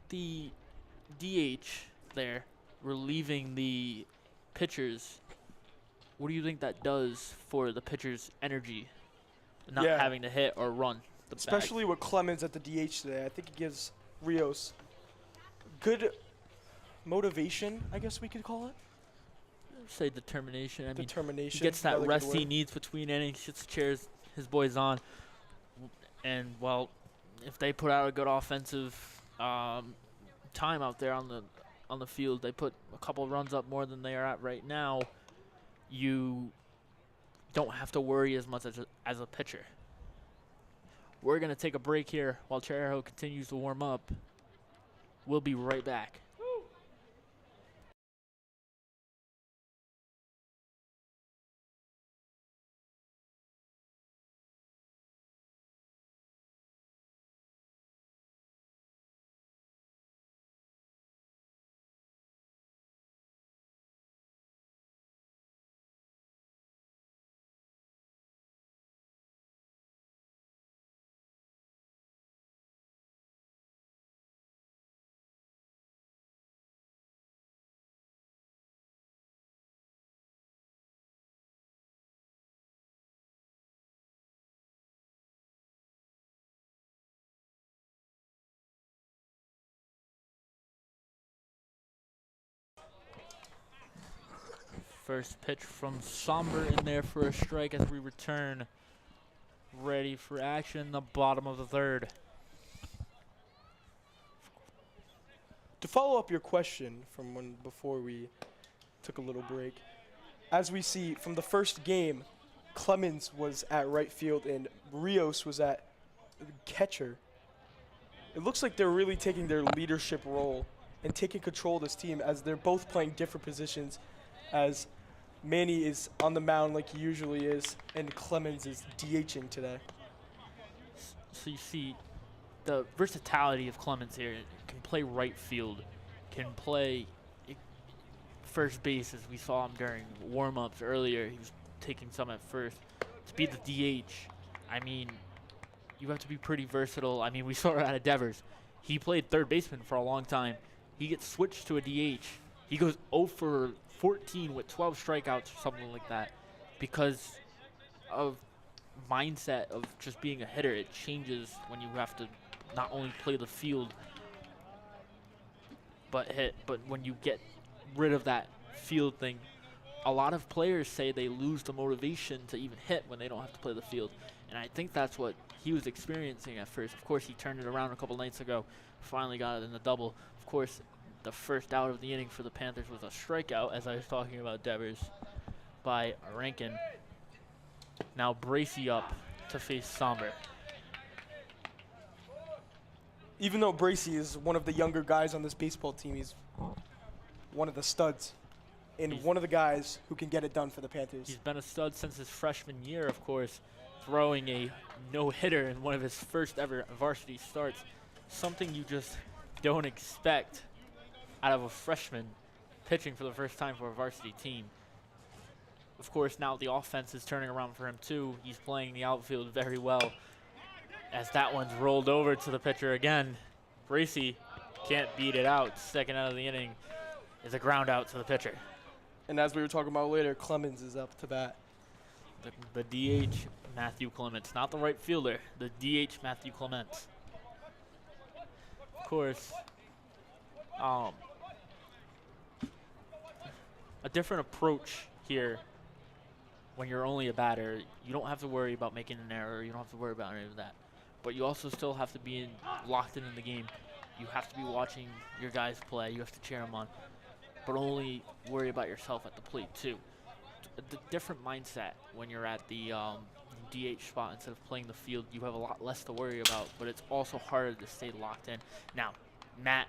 the DH there, relieving the pitchers, what do you think that does for the pitcher's energy, not having to hit or run the Especially bag? with Clemens at the DH today. I think it gives Rios good motivation, I guess we could call it. Say determination. I mean, Determination. he gets that another good rest he word. needs between innings, sits chairs his boys on. And, well, if they put out a good offensive time out there on the field, they put a couple runs up more than they are at right now, you don't have to worry as much as a pitcher. We're going to take a break here while Chariho continues to warm up. We'll be right back. First pitch from Somber in there for a strike as we return. Ready for action, the bottom of the third. To follow up your question from when before we took a little break, as we see from the first game, Clemens was at right field and Rios was at catcher. It looks like they're really taking their leadership role and taking control of this team as they're both playing different positions, as Manny is on the mound like he usually is, and Clemens is DHing today. So you see the versatility of Clemens here. Can play right field, can play first base as we saw him during warm-ups earlier. He was taking some at first. To be the DH, I mean, you have to be pretty versatile. I mean, we saw it out of Devers. He played third baseman for a long time. He gets switched to a DH. He goes 0 for 14 with 12 strikeouts or something like that because of mindset of just being a hitter. It changes when you have to not only play the field but hit, but when you get rid of that field thing, a lot of players say they lose the motivation to even hit when they don't have to play the field, and I think that's what he was experiencing at first. Of course, he turned it around a couple nights ago, finally got it in the double. Of course, the first out of the inning for the Panthers was a strikeout, as I was talking about Devers, by Rankin. Now Bracey up to face Somber. Even though Bracey is one of the younger guys on this baseball team, he's one of the studs and one of the guys who can get it done for the Panthers. He's been a stud since his freshman year, of course, throwing a no-hitter in one of his first ever varsity starts, something you just don't expect out of a freshman pitching for the first time for a varsity team. Of course, now the offense is turning around for him too. He's playing the outfield very well as that one's rolled over to the pitcher again. Bracey can't beat it out. Second out of the inning is a ground out to the pitcher. And as we were talking about later, Clemens is up to bat. The DH, Matthew Clements. Not the right fielder, the DH, Matthew Clements. Of course, a different approach here when you're only a batter. You don't have to worry about making an error. You don't have to worry about any of that. But you also still have to be locked in the game. You have to be watching your guys play. You have to cheer them on. But only worry about yourself at the plate, too. A different mindset when you're at the DH spot instead of playing the field. You have a lot less to worry about, but it's also harder to stay locked in. Now, Matt,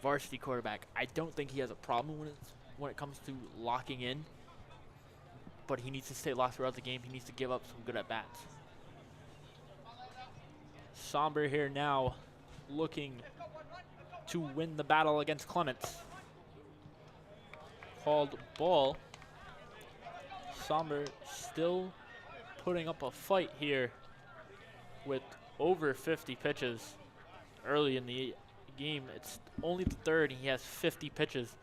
varsity quarterback, I don't think he has a problem when it comes to locking in. but he needs to stay locked throughout the game. He needs to give up some good at-bats. Somber here now, looking to win the battle against Clements. Called ball. Somber still putting up a fight here with over 50 pitches early in the game. It's only the third, and he has 50 pitches.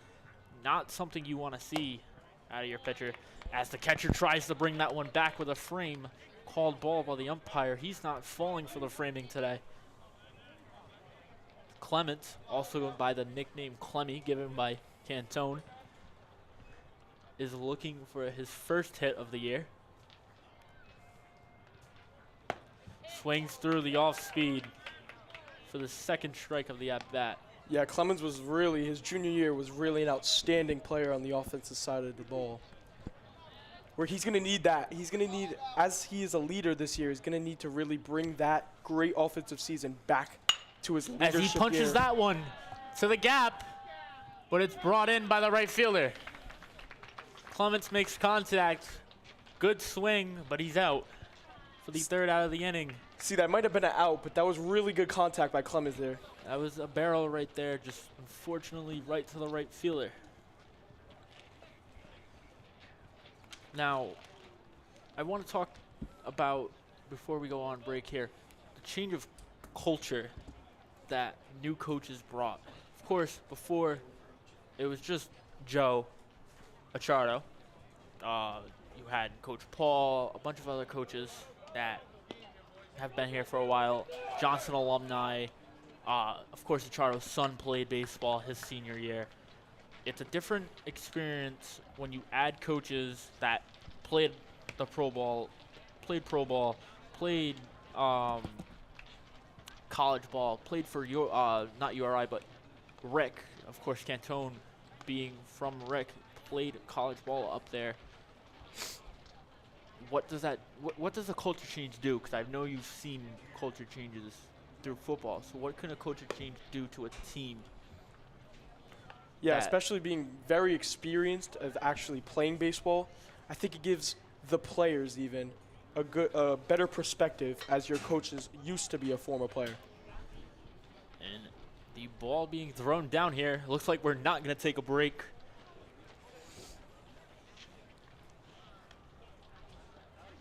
Not something you want to see out of your pitcher. As the catcher tries to bring that one back with a frame, called ball by the umpire. He's not falling for the framing today. Clement, also by the nickname Clemmy, given by Cantone, is looking for his first hit of the year. Swings through the off-speed for the second strike of the at-bat. Yeah, Clemens was really, his junior year was really an outstanding player on the offensive side of the ball. Where he's going to need that. He's going to need, as he is a leader this year, he's going to need to really bring that great offensive season back to his leadership As he punches year. that one to the gap, but it's brought in by the right fielder. Clements makes contact. Good swing, but he's out for the third out of the inning. See, that might have been an out, but that was really good contact by Clemens there. That was a barrel right there, just unfortunately right to the right fielder. Now, I want to talk about, before we go on break here, the change of culture that new coaches brought. Of course, before, it was just Joe Achardo. You had Coach Paul, a bunch of other coaches that have been here for a while. Johnson alumni. Of course, Achardo's son played baseball his senior year. It's a different experience when you add coaches that played the pro ball, played college ball, played for your not URI but Rick. Of course, Cantone, being from Rick, played college ball up there. What does that? What does a culture change do? Because I know you've seen culture changes through football. So what can a culture change do to a team? Yeah, especially being very experienced of actually playing baseball. I think it gives the players even a better perspective as your coaches used to be a former player. And the ball being thrown down here. Looks like we're not going to take a break.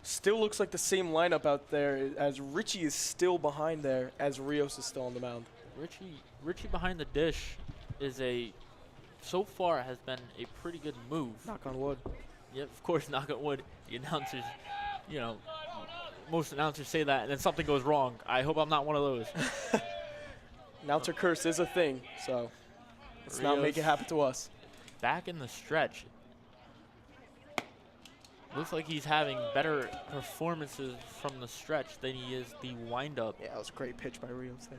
Still looks like the same lineup out there as Richie is still behind there as Rios is still on the mound. Richie behind the dish is so far has been a pretty good move. Knock on wood. Yep, of course, knock on wood. The announcers, most announcers say that, and then something goes wrong. I hope I'm not one of those. Announcer curse is a thing, so let's not make it happen to us. Back in the stretch. Looks like he's having better performances from the stretch than he is the windup. Yeah, that was a great pitch by Rios there.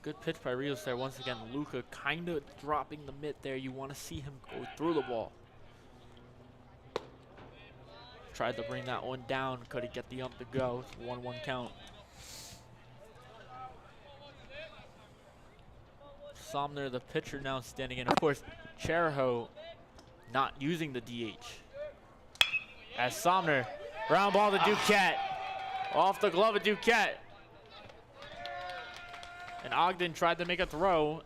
Good pitch by Rios there. Once again, Luca kind of dropping the mitt there. You want to see him go through the ball. Tried to bring that one down. Could he get the ump to go? It's 1-1 count. Somner, the pitcher, now standing in. Of course, Charaho not using the DH. As Somner, ground ball to Duquette. Off the glove of Duquette. And Ogden tried to make a throw.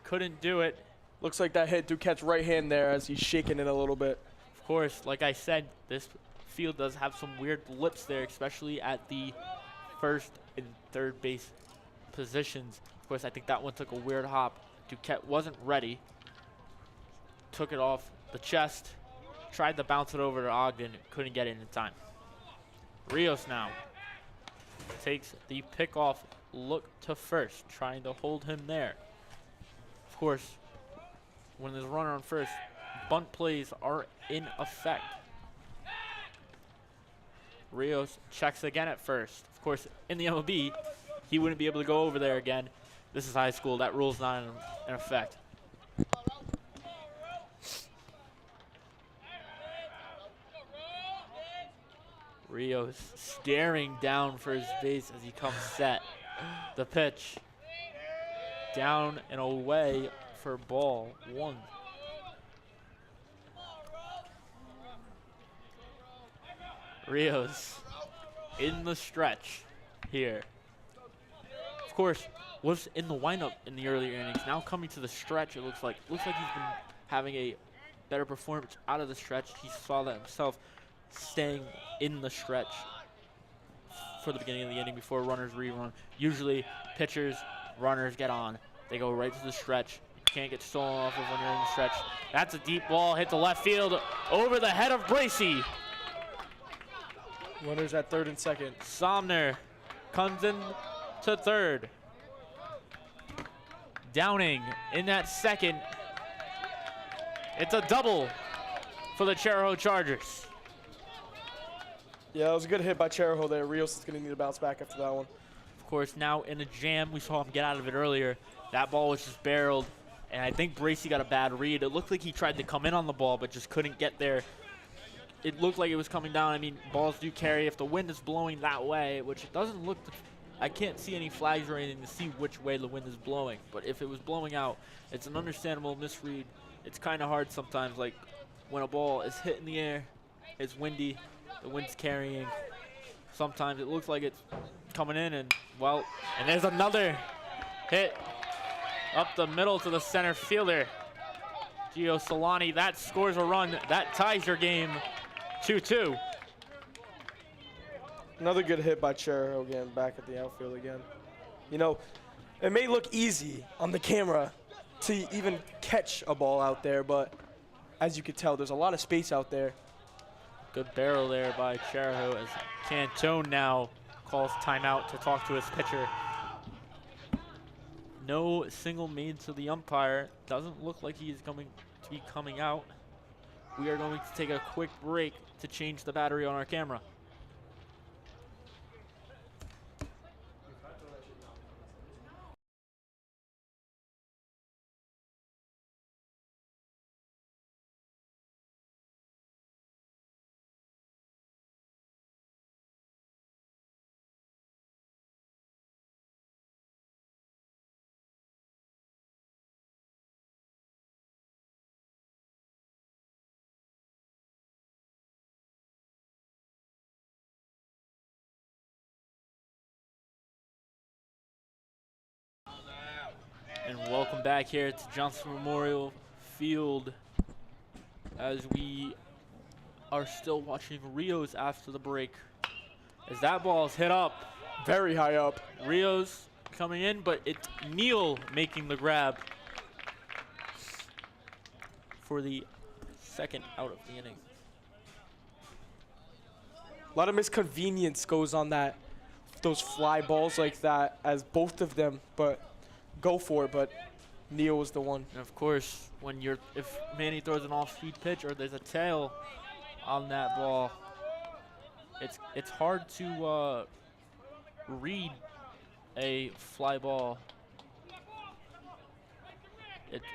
Couldn't do it. Looks like that hit Duquette's right hand there as he's shaking it a little bit. Of course, like I said, this field does have some weird blips there, especially at the first and third base positions. Of course, I think that one took a weird hop. Duquette wasn't ready. Took it off the chest. Tried to bounce it over to Ogden. Couldn't get it in time. Rios now takes the pickoff look to first, trying to hold him there. Of course, when there's a runner on first, bunt plays are in effect. Rios checks again at first. Of course, in the MLB, he wouldn't be able to go over there again. This is high school. That rule's not in effect. Rios staring down for his base as he comes set. The pitch. Down and away for ball one. Rios in the stretch here. Of course, was in the windup in the earlier innings. Now coming to the stretch, it looks like he's been having a better performance out of the stretch. He saw that himself, staying in the stretch for the beginning of the inning before runners rerun. Usually, pitchers, runners get on. They go right to the stretch. You can't get stolen off of when you're in the stretch. That's a deep ball, hit the left field over the head of Bracey. Runners at third and second. Somner comes in to third. Downing in that second. It's a double for the Charahoe Chargers. Yeah, it was a good hit by Charahoe there. Rios is going to need to bounce back after that one. Of course, now in a jam, we saw him get out of it earlier. That ball was just barreled, and I think Bracey got a bad read. It looked like he tried to come in on the ball, but just couldn't get there. It looked like it was coming down. I mean, balls do carry. If the wind is blowing that way, which it doesn't look, I can't see any flags or anything to see which way the wind is blowing. But if it was blowing out, it's an understandable misread. It's kind of hard sometimes, like when a ball is hit in the air, it's windy, the wind's carrying. Sometimes it looks like it's coming in, and well, and there's another hit up the middle to the center fielder, Gio Solani. That scores a run. That ties your game 2-2. Another good hit by Charahoe again, back at the outfield again. You know, it may look easy on the camera to even catch a ball out there, but as you can tell, there's a lot of space out there. Good barrel there by Charahoe as Cantone now calls timeout to talk to his pitcher. No single made to the umpire. Doesn't look like he is going to be coming out. We are going to take a quick break to change the battery on our camera. And welcome back here to Johnson Memorial Field as we are still watching Rios after the break. As that ball is hit up. Very high up. Rios coming in, but it's Neal making the grab for the second out of the inning. A lot of misconvenience goes on those fly balls like that, as both of them, but go for it, but Neal was the one. And of course, if Manny throws an off-speed pitch or there's a tail on that ball, it's hard to read a fly ball.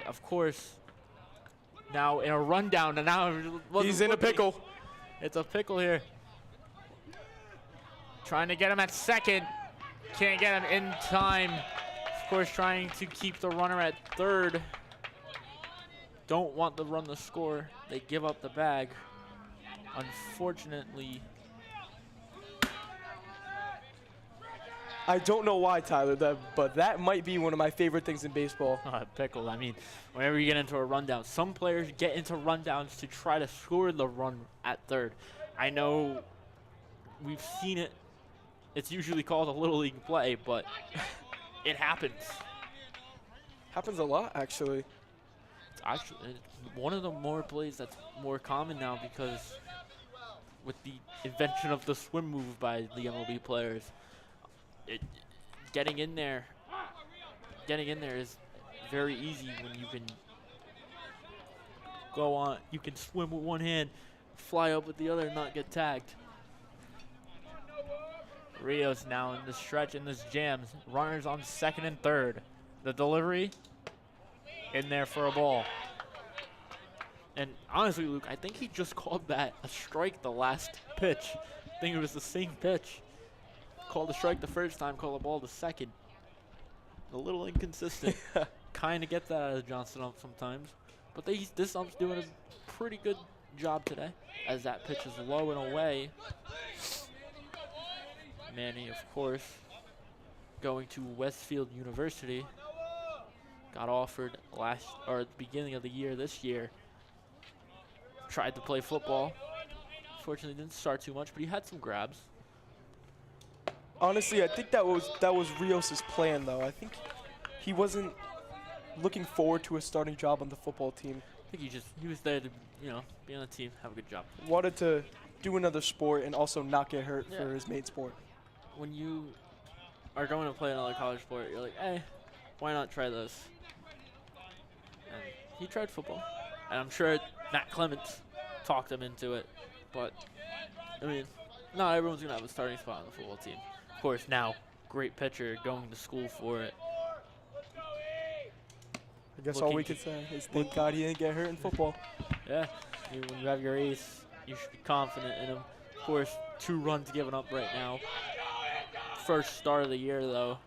Of course, now in a rundown, and now he's in a pickle. It's a pickle here. Trying to get him at second, can't get him in time. Of course, trying to keep the runner at third. Don't want to run the score. They give up the bag. Unfortunately. I don't know why, Tyler, but that might be one of my favorite things in baseball. Pickle. I mean, whenever you get into a rundown, some players get into rundowns to try to score the run at third. I know we've seen it. It's usually called a Little League play, but it happens. Happens a lot, actually. It's one of the more plays that's more common now because with the invention of the swim move by the MLB players, getting in there is very easy when you can go on. You can swim with one hand, fly up with the other, and not get tagged. Rios now in the stretch in this jam. Runners on second and third. The delivery in there for a ball. And honestly, Luke, I think he just called that a strike the last pitch. I think it was the same pitch. Called a strike the first time, called a ball the second. A little inconsistent. Kind of get that out of Johnson ump sometimes. But this ump's doing a pretty good job today as that pitch is low and away Manny, of course, going to Westfield University. Got offered at the beginning of the year this year. Tried to play football. Fortunately, didn't start too much, but he had some grabs. Honestly, I think that was Rios' plan, though. I think he wasn't looking forward to a starting job on the football team. I think he was there to, be on the team, have a good job. Wanted to do another sport and also not get hurt for his main sport. When you are going to play another college sport, you're like, hey, why not try this? And he tried football. And I'm sure Matt Clements talked him into it. But, I mean, not everyone's going to have a starting spot on the football team. Of course, now, great pitcher, going to school for it. I guess all we could say is thank God he didn't get hurt in football. Yeah, when you have your ace, you should be confident in him. Of course, 2 runs given up right now. First start of the year, though,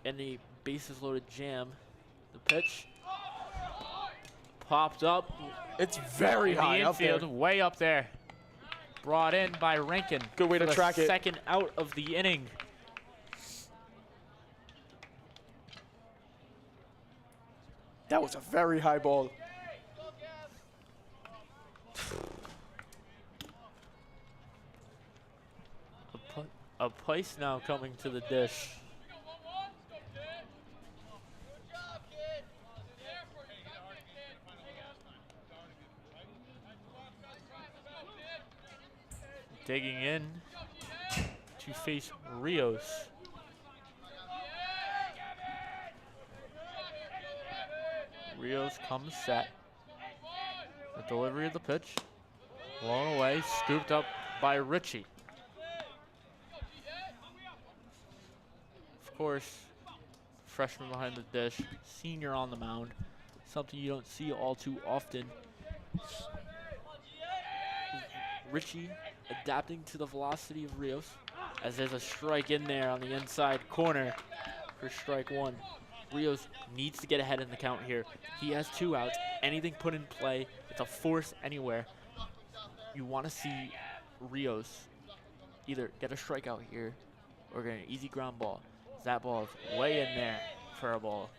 in the bases-loaded jam. The pitch popped up. It's very high up there. Way up there. Brought in by Rankin. Good way to track it. Second out of the inning. That was a very high ball. A place now coming to the dish. Digging in to face Rios. Rios comes set. The delivery of the pitch. Blown away, scooped up by Richie. Of course, freshman behind the dish, senior on the mound. Something you don't see all too often. Richie adapting to the velocity of Rios, as there's a strike in there on the inside corner for strike 1. Rios needs to get ahead in the count here. He has 2 outs. Anything put in play, it's a force anywhere. You want to see Rios either get a strikeout here or get an easy ground ball. That ball is way in there for a ball.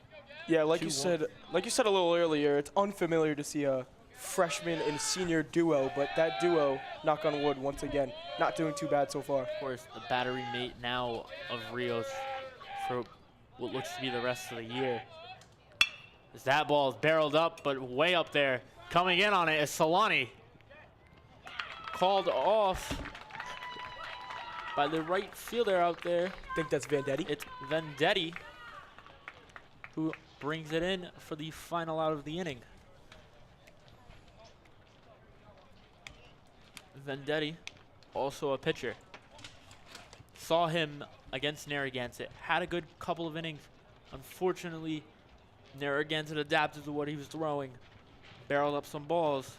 Yeah, like you said a little earlier, it's unfamiliar to see a freshman and senior duo, but that duo, knock on wood, once again, not doing too bad so far. Of course, the battery mate now of Rios for what looks to be the rest of the year. As that ball is barreled up, but way up there. Coming in on it is Solani. Called off by the right fielder out there. I think that's Vendetti. It's Vendetti who brings it in for the final out of the inning. Vendetti, also a pitcher. Saw him against Narragansett. Had a good couple of innings. Unfortunately, Narragansett adapted to what he was throwing. Barreled up some balls.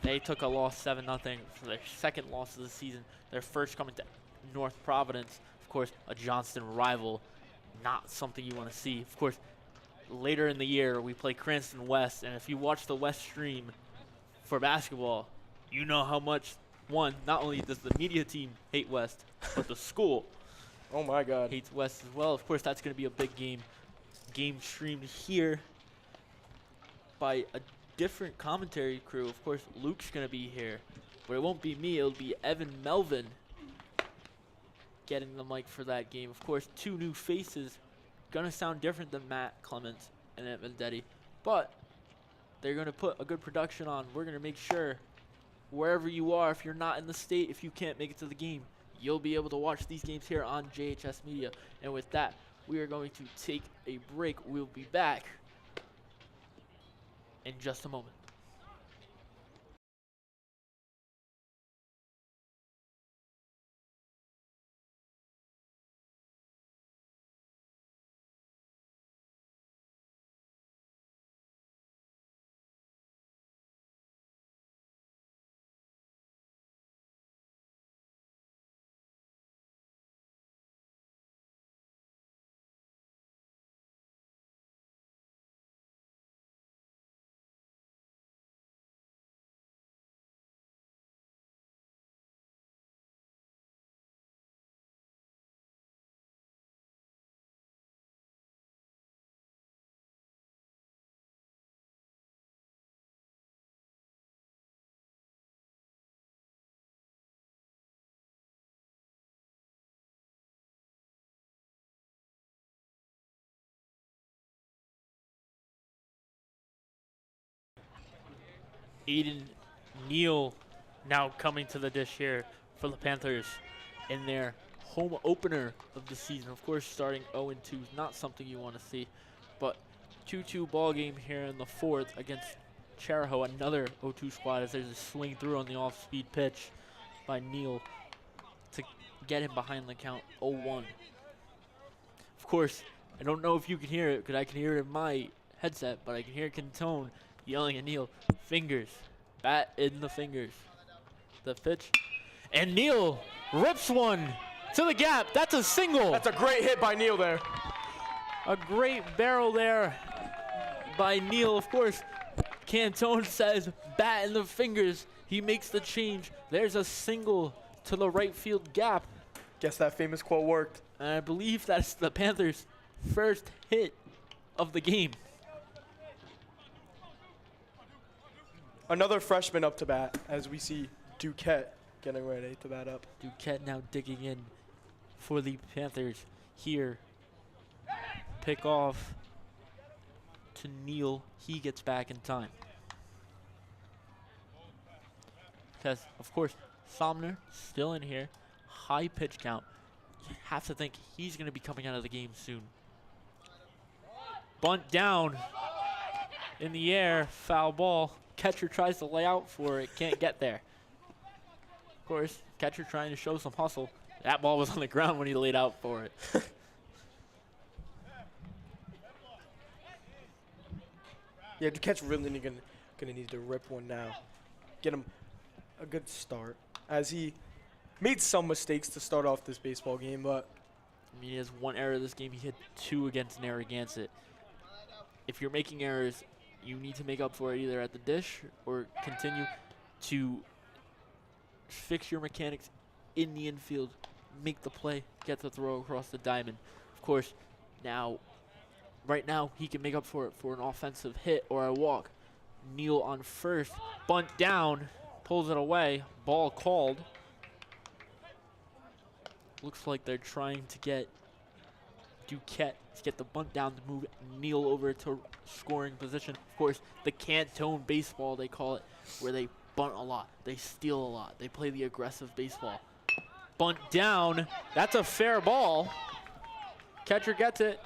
They took a loss 7-0 for their second loss of the season. Their first coming to North Providence. Of course, a Johnston rival. Not something you want to see. Of course, later in the year, we play Cranston West. And if you watch the West stream for basketball, you know how much, one, not only does the media team hate West, but the school Oh my God. hates West as well. Of course, that's going to be a big game. Game streamed here by a different commentary crew. Of course, Luke's going to be here, but it won't be me. It'll be Evan Melvin getting the mic for that game. Of course, 2 new faces. Going to sound different than Matt Clements and Vendetti, but they're going to put a good production on. We're going to make sure wherever you are, if you're not in the state, if you can't make it to the game, you'll be able to watch these games here on JHS Media. And with that, we are going to take a break. We'll be back in just a moment. Aiden Neal now coming to the dish here for the Panthers in their home opener of the season. Of course, starting 0-2 is not something you want to see, but 2-2 ball game here in the fourth against Charahoe, another 0-2 squad, as there's a swing through on the off-speed pitch by Neal to get him behind the count 0-1. Of course, I don't know if you can hear it because I can hear it in my headset, but I can hear Cantone yelling at Neal, fingers, bat in the fingers. The pitch, and Neal rips one to the gap. That's a single. That's a great hit by Neal there. A great barrel there by Neal. Of course, Cantone says bat in the fingers. He makes the change. There's a single to the right field gap. Guess that famous quote worked. And I believe that's the Panthers' first hit of the game. Another freshman up to bat as we see Duquette getting ready to bat up. Duquette now digging in for the Panthers here. Pick off to Neal. He gets back in time. Because, of course, Somner still in here. High pitch count. You have to think he's going to be coming out of the game soon. Bunt down in the air. Foul ball. Catcher tries to lay out for it. Can't get there. Of course, catcher trying to show some hustle. That ball was on the ground when he laid out for it. Yeah, Duquette's really gonna need to rip one now. Get him a good start, as he made some mistakes to start off this baseball game, but I mean, he has one error this game. He hit 2 against Narragansett. If you're making errors, you need to make up for it either at the dish or continue to fix your mechanics in the infield, make the play, get the throw across the diamond. Of course, right now, he can make up for it for an offensive hit or a walk. Neal on first, bunt down, pulls it away, ball called. Looks like they're trying to get Duquette to get the bunt down to move Neal over to scoring position. Of course, the Cantone baseball, they call it, where they bunt a lot, they steal a lot, they play the aggressive baseball. Bunt down, that's a fair ball. Catcher gets it.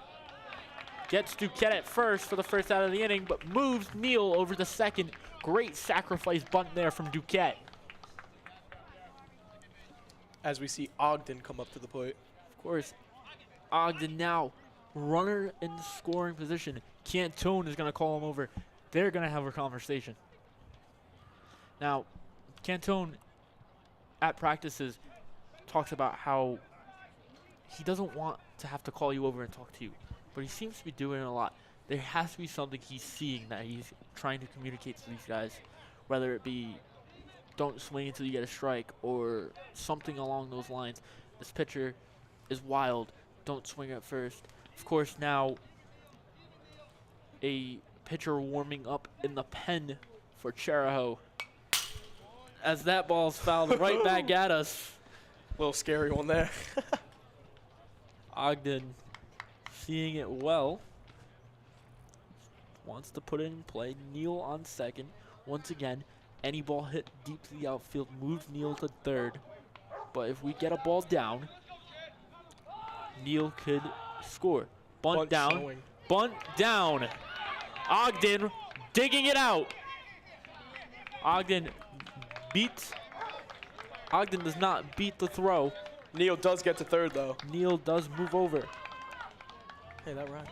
Gets Duquette at first for the first out of the inning, but moves Neal over to second. Great sacrifice bunt there from Duquette. as we see Ogden come up to the plate. Of course, Ogden now runner in scoring position. Cantone is going to call him over. They're going to have a conversation. Now, Cantone at practices talks about how he doesn't want to have to call you over and talk to you, but he seems to be doing it a lot. There has to be something he's seeing that he's trying to communicate to these guys, whether it be don't swing until you get a strike or something along those lines. This pitcher is wild. Don't swing at first. Of course, now a pitcher warming up in the pen for Charahoe. As that ball's fouled right back at us. Little scary one there. Ogden seeing it well. Wants to put it in play. Neal on second. Once again, any ball hit deep to the outfield moves Neal to third. But if we get a ball down, Neal could score. Bunt down. Showing. Bunt down. Ogden digging it out. Ogden does not beat the throw. Neal does get to third, though. Neal does move over. Hey, that rhymed.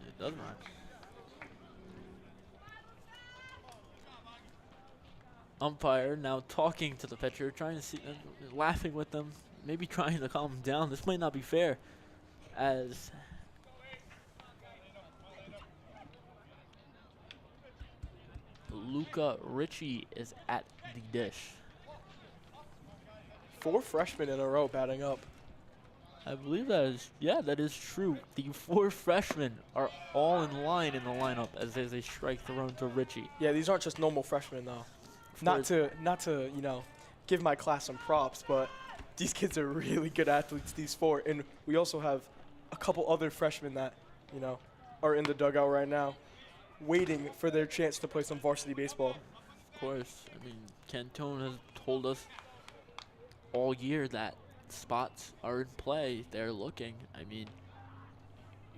It does rhyme. Umpire now talking to the pitcher, trying to see, laughing with them, maybe trying to calm him down. This might not be fair, as Luca Ritchie is at the dish. 4 freshmen in a row batting up. I believe that is true. The 4 freshmen are all in line in the lineup as there's a strike thrown to Ritchie. Yeah, these aren't just normal freshmen, though. Not to give my class some props, but these kids are really good athletes, these 4. And we also have a couple other freshmen that, are in the dugout right now, waiting for their chance to play some varsity baseball. course. I mean, Cantone has told us all year that spots are in play. They're looking. I mean,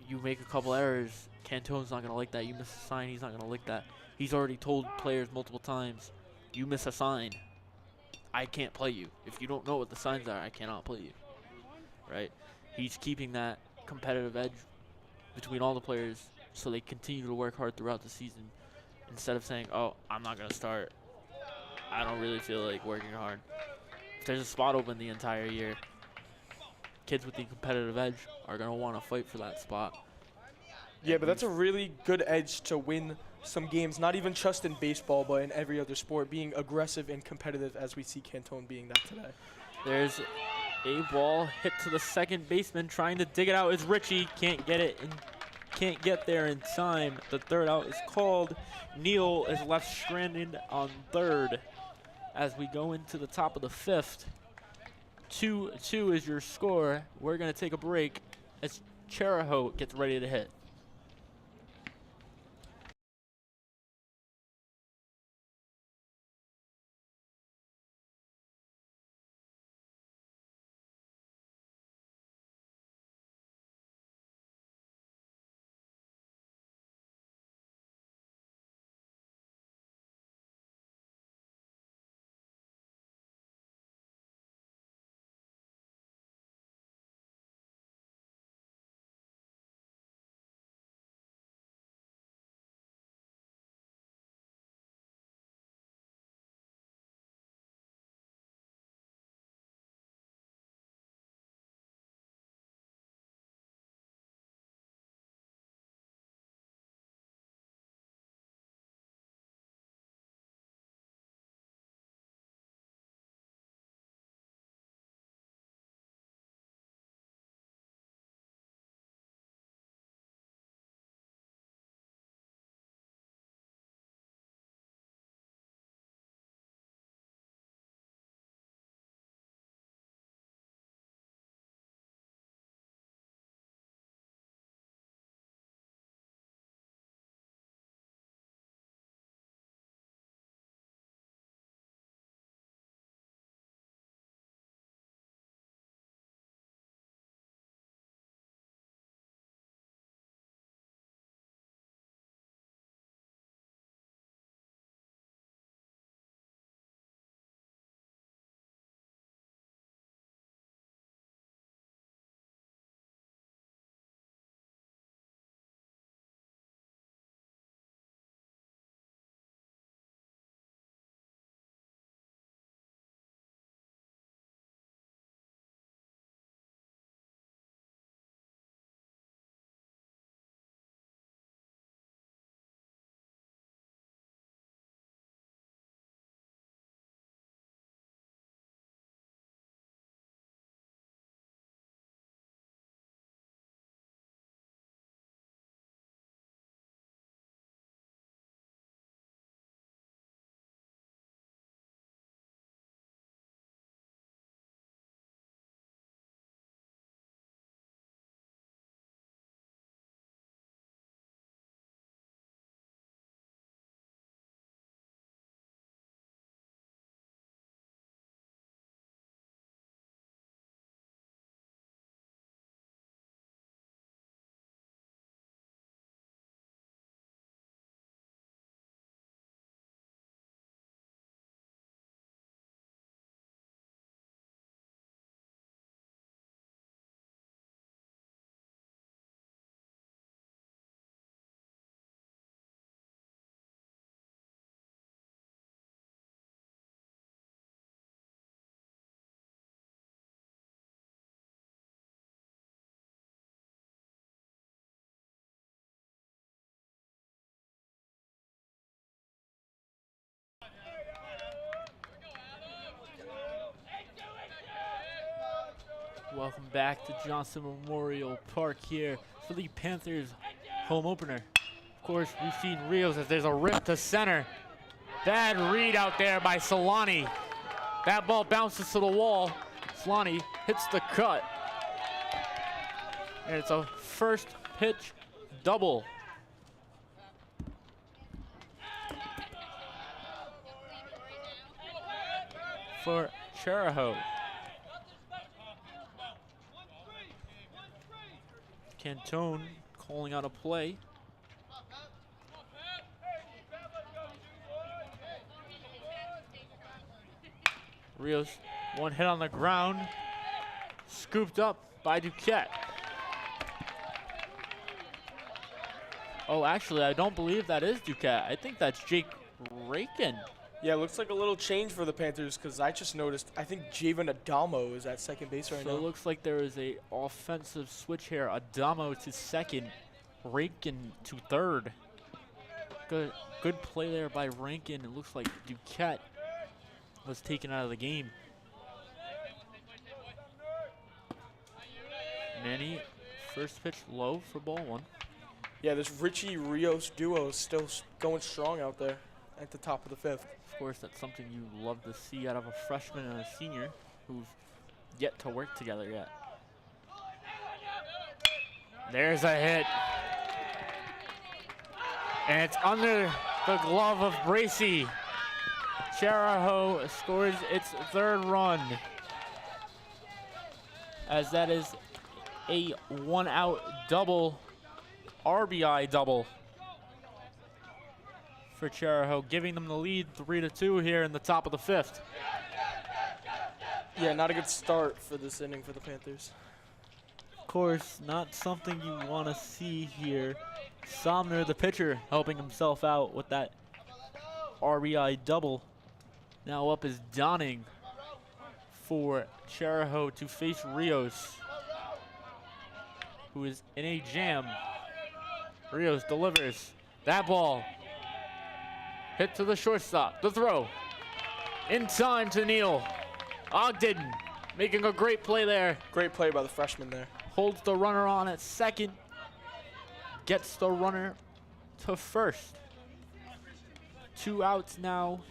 you make a couple errors, Cantone's not going to like that. You miss a sign, he's not going to like that. He's already told players multiple times, you miss a sign, I can't play you. If you don't know what the signs are, I cannot play you. Right? He's keeping that competitive edge between all the players so they continue to work hard throughout the season instead of saying, oh, I'm not going to start. I don't really feel like working hard. If there's a spot open the entire year, kids with the competitive edge are going to want to fight for that spot. Yeah, but that's a really good edge to win some games, not even just in baseball, but in every other sport, being aggressive and competitive as we see Cantone being that today. There's a ball hit to the second baseman, trying to dig it out is Richie. Can't get it and can't get there in time. The third out is called. Neal is left stranded on third as we go into the top of the fifth. 2-2 is your score. We're going to take a break as Charahoe gets ready to hit. Welcome back to Johnson Memorial Park here for the Panthers home opener. Of course, we've seen Rios as there's a rip to center. Bad read out there by Solani. That ball bounces to the wall. Solani hits the cut. And it's a first pitch double. for Charahoe. Cantone calling out a play. Rios, one hit on the ground, scooped up by Duquette. Oh, actually, I don't believe that is Duquette. I think that's Jake Rakin. Yeah, looks like a little change for the Panthers because I just noticed, I think Javen Adamo is at second base right So now. it looks like there is a offensive switch here. Adamo to second, Rankin to third. Good play there by Rankin. It looks like Duquette was taken out of the game. Manny, first pitch low for ball one. Yeah, this Richie Rios duo is still going strong out there at the top of the fifth. Of course, that's something you love to see out of a freshman and a senior who've yet to work together yet. There's a hit. And it's under the glove of Bracy. Charahoe scores its third run, as that is a one-out double, RBI double for Charahoe, giving them the lead 3-2 here in the top of the fifth. Yeah, not a good start for this inning for the Panthers. Of course, not something you want to see here. Somner, the pitcher, helping himself out with that RBI double. Now up is Donning for Charahoe to face Rios, who is in a jam. Rios delivers that ball. Hit to the shortstop. The throw. In time to Neal. Ogden making a great play there. Great play by the freshman there. Holds the runner on at second. Gets the runner to first. 2 outs now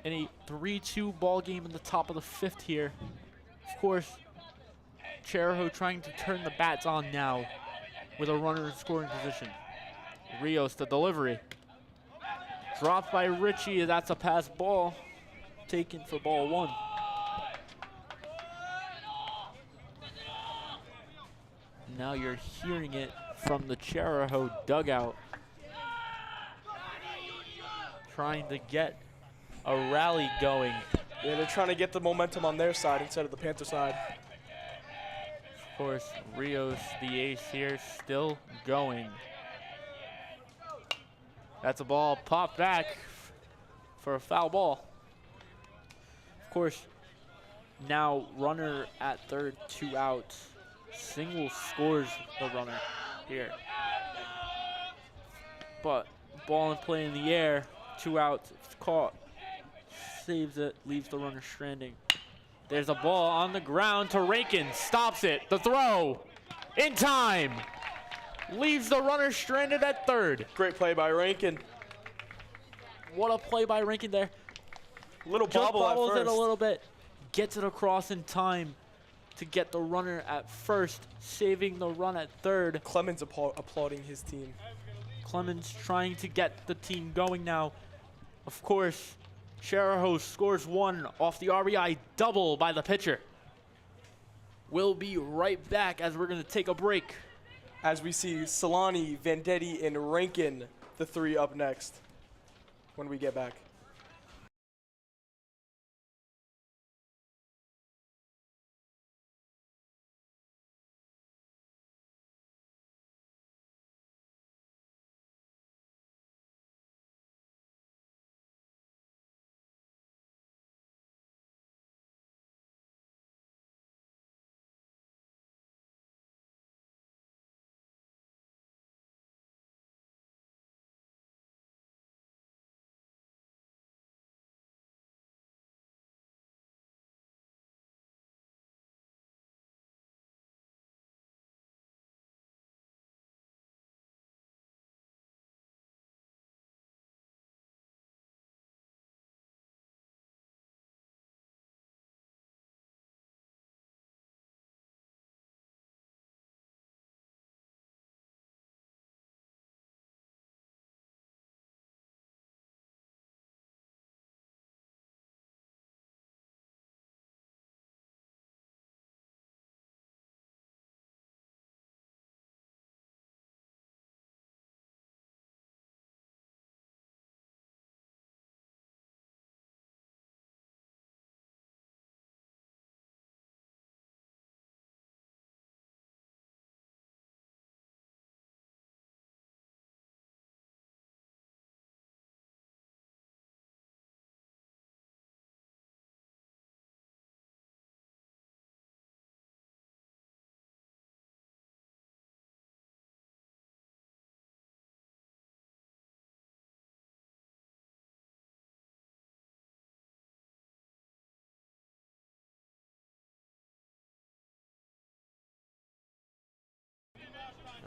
in a 3-2 ball game in the top of the fifth here. Of course, Charahoe trying to turn the bats on now with a runner in scoring position. Rios, the delivery. Dropped by Richie. That's a pass ball. Taken for ball one. Now you're hearing it from the Charahoe dugout. Trying to get a rally going. Yeah, they're trying to get the momentum on their side instead of the Panther side. Of course, Rios, the ace here, still going. That's a ball popped back for a foul ball. Of course, now runner at third, 2 outs. Single scores the runner here. But ball in play in the air, 2 outs, it's caught. Saves it, leaves the runner stranding. There's a ball on the ground to Rankin, stops it, the throw, in time. Leaves the runner stranded at third. Great play by Rankin. What a play by Rankin there. Little Just bobble at bobbles first. it a little bit. Gets it across in time to get the runner at first, saving the run at third. Clemens applauding his team. Clemens trying to get the team going now. Of course, Charahoe scores one off the RBI double by the pitcher. We'll be right back as we're going to take a break. As we see Solani, Vendetti, and Rankin, the 3 up next when we get back.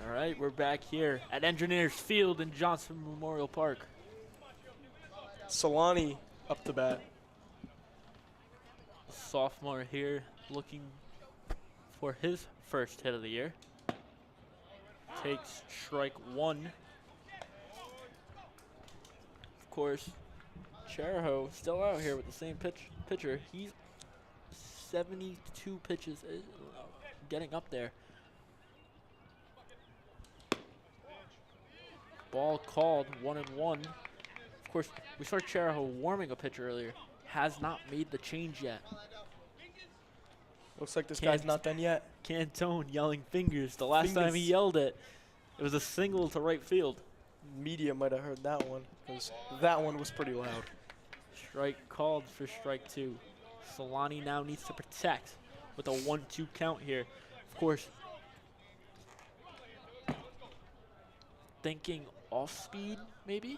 All right, we're back here at Engineers Field in Johnson Memorial Park. Solani up to bat. Sophomore here looking for his first hit of the year. Takes strike one. Of course, Charahoe still out here with the same pitcher. He's 72 pitches, getting up there. Ball called, 1-1. Of course, we saw Charahoe warming a pitcher earlier. Has not made the change yet. Looks like this guy's not done yet. Cantone yelling fingers. The last time he yelled it was a single to right field. Media might have heard that one, because that one was pretty loud. Strike called for strike two. Solani now needs to protect with a 1-2 count here. Of course, thinking off speed, maybe?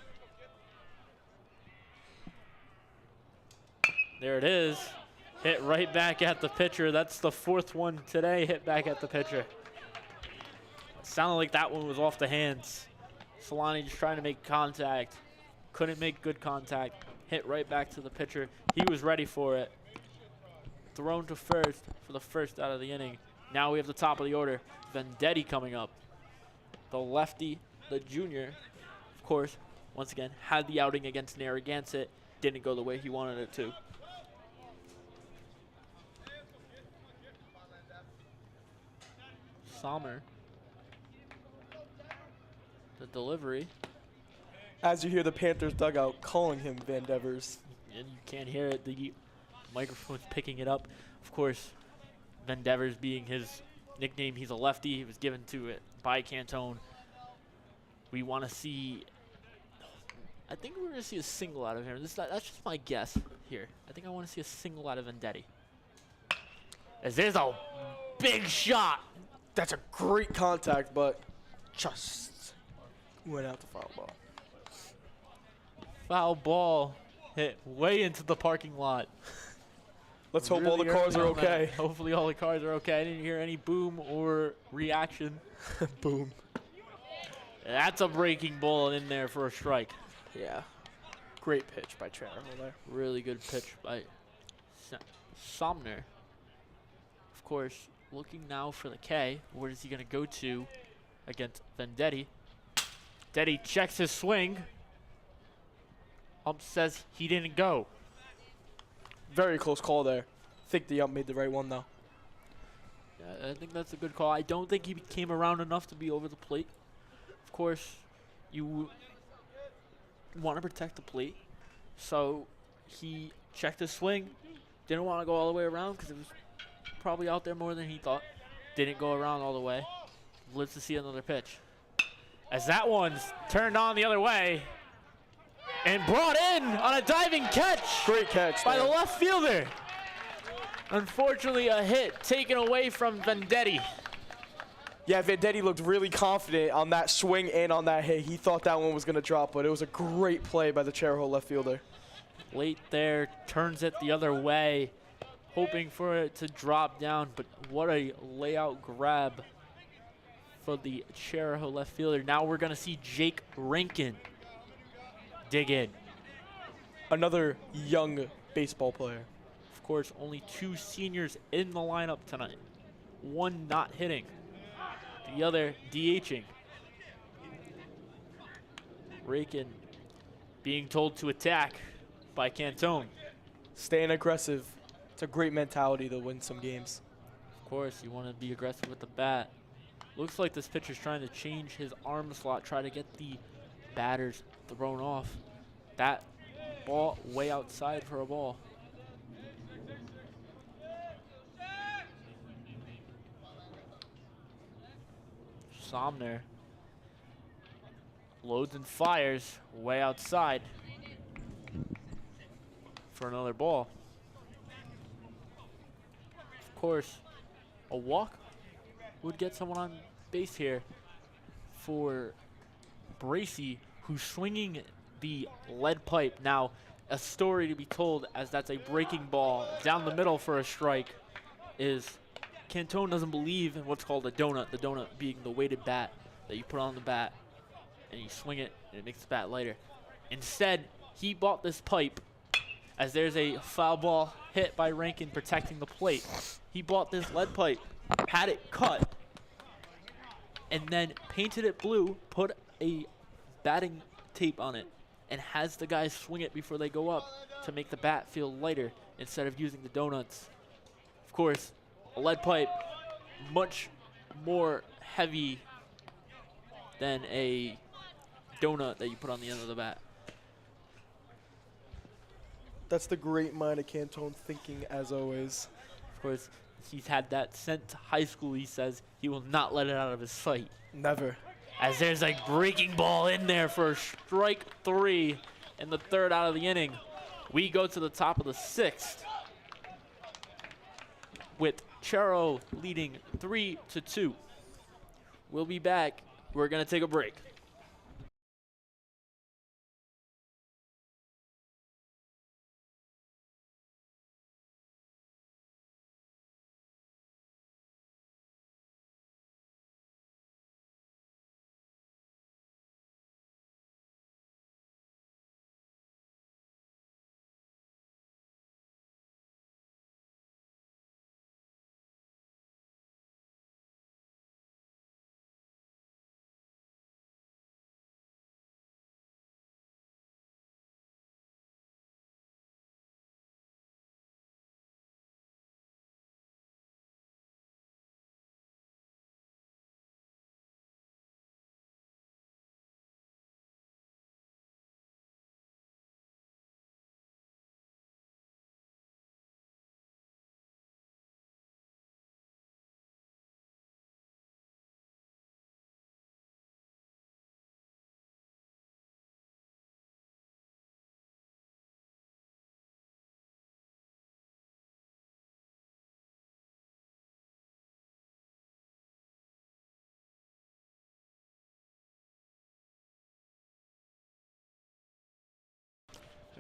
There it is. Hit right back at the pitcher. That's the fourth one today, hit back at the pitcher. Sounded like that one was off the hands. Solani just trying to make contact. Couldn't make good contact. Hit right back to the pitcher. He was ready for it. Thrown to first for the first out of the inning. Now we have the top of the order. Vendetti coming up. The lefty, the junior, of course, once again, had the outing against Narragansett. Didn't go the way he wanted it to. Sommer. The delivery. As you hear the Panthers dugout calling him Van Devers. And you can't hear it. The microphone's picking it up. Of course, Van Devers being his nickname, he's a lefty. He was given to it by Cantone. We want to see, I think we're going to see a single out of him. That's just my guess here. I think I want to see a single out of Vendetti. As there's a big shot. That's a great contact, but just went out the foul ball. Foul ball hit way into the parking lot. Let's hope all the cars are okay. Hopefully all the cars are okay. I didn't hear any boom or reaction. Boom. That's a breaking ball in there for a strike. Yeah. Great pitch by Charahoe there. Really good pitch by Somner. Of course, looking now for the K. Where is he going to go to against Vendetti? Vendetti checks his swing. Ump says he didn't go. Very close call there. I think the ump made the right one, though. Yeah, I think that's a good call. I don't think he came around enough to be over the plate. Of course, you want to protect the plate. So he checked his swing. Didn't want to go all the way around because it was probably out there more than he thought. Didn't go around all the way. Lives to see another pitch. As that one's turned on the other way and brought in on a diving catch. Great catch by the left fielder. Unfortunately, a hit taken away from Vendetti. Yeah, Vendetti looked really confident on that swing and on that hit. He thought that one was going to drop, but it was a great play by the Charahoe left fielder. Late there, turns it the other way, hoping for it to drop down, but what a layout grab for the Charahoe left fielder. Now we're going to see Jake Rankin dig in. Another young baseball player. Of course, only two seniors in the lineup tonight. One not hitting, the other DHing. Rankin being told to attack by Cantone. Staying aggressive. It's a great mentality to win some games. Of course, you want to be aggressive with the bat. Looks like this pitcher's trying to change his arm slot, try to get the batters thrown off. That ball way outside for a ball. Somner loads and fires way outside for another ball. Of course, a walk would get someone on base here for Bracy, who's swinging the lead pipe. Now, a story to be told, as that's a breaking ball down the middle for a strike, is Cantone doesn't believe in what's called a donut, the donut being the weighted bat that you put on the bat and you swing it and it makes the bat lighter. Instead, he bought this pipe, as there's a foul ball hit by Rankin protecting the plate. He bought this lead pipe, had it cut, and then painted it blue, put a batting tape on it, and has the guys swing it before they go up to make the bat feel lighter instead of using the donuts. Of course, a lead pipe, much more heavy than a donut that you put on the end of the bat. That's the great mind of Cantone thinking, as always. Of course, he's had that sent to high school. He says he will not let it out of his sight. Never. As there's a breaking ball in there for strike 3 in the 3rd out of the inning. We go to the top of the 6th with Chero leading 3-2. We'll be back. We're going to take a break.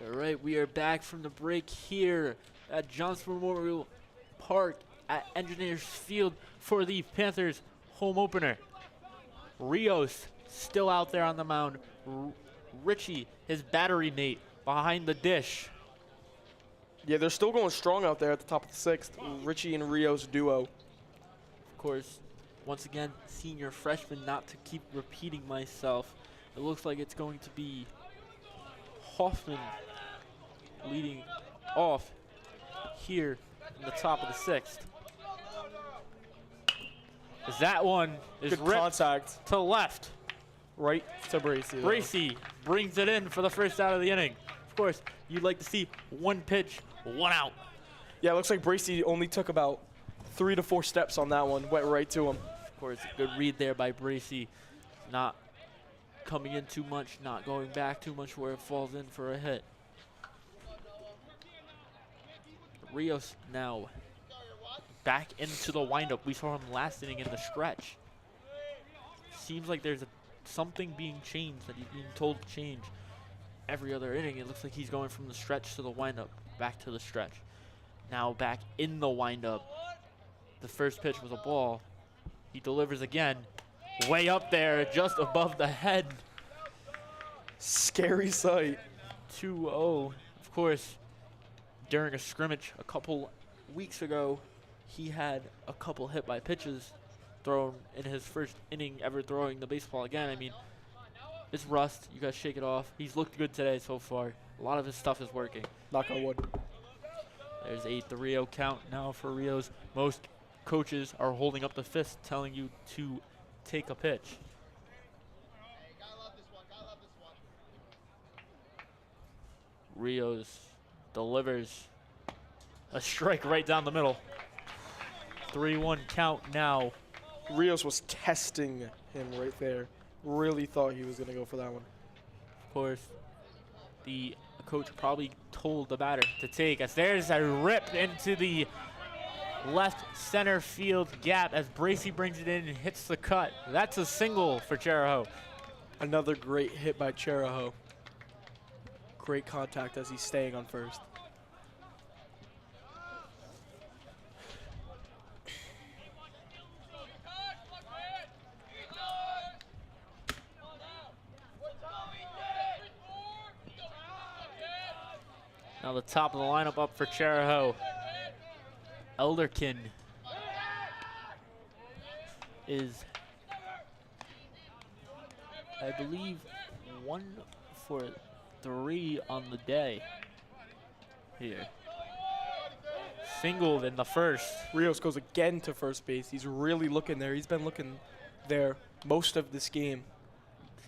All right, we are back from the break here at Johnson Memorial Park at Engineers Field for the Panthers home opener. Rios still out there on the mound. Richie, his battery mate, behind the dish. Yeah, they're still going strong out there at the top of the 6th. Richie and Rios duo. Of course, once again, senior freshman, not to keep repeating myself. It looks like it's going to be Hoffman leading off here in the top of the 6th. As that one is Good ripped contact. to left. Right to Bracy. Bracy brings it in for the 1st out of the inning. Of course, you'd like to see one pitch, one out. Yeah, it looks like Bracy only took about 3 to 4 steps on that one. Went right to him. Of course, good read there by Bracy. Not coming in too much, not going back too much where it falls in for a hit. Rios now back into the windup. We saw him last inning in the stretch. Seems like there's something being changed that he's being told to change every other inning. It looks like he's going from the stretch to the windup, back to the stretch. Now back in the windup. The first pitch was a ball. He delivers again. Way up there, just above the head. Scary sight. 2-0. Of course, during a scrimmage a couple weeks ago, he had a couple hit by pitches thrown in his first inning ever throwing the baseball again. I mean, it's rust. You guys shake it off. He's looked good today so far. A lot of his stuff is working. Knock on wood. There's a 3-0 count now for Rios. Most coaches are holding up the fist telling you to take a pitch. Rios delivers a strike right down the middle. 3-1 count now. Rios was testing him right there. Really thought he was going to go for that one. Of course, the coach probably told the batter to take, as there's a rip into the left center field gap as Bracy brings it in and hits the cut. That's a single for Cheraho. Another great hit by Cheraho. Great contact as he's staying on first. Now the top of the lineup up for Charahoe. Elderkin is, I believe, 1 for 3 on the day here. Singled in the first. Rios goes again to first base. He's really looking there. He's been looking there most of this game.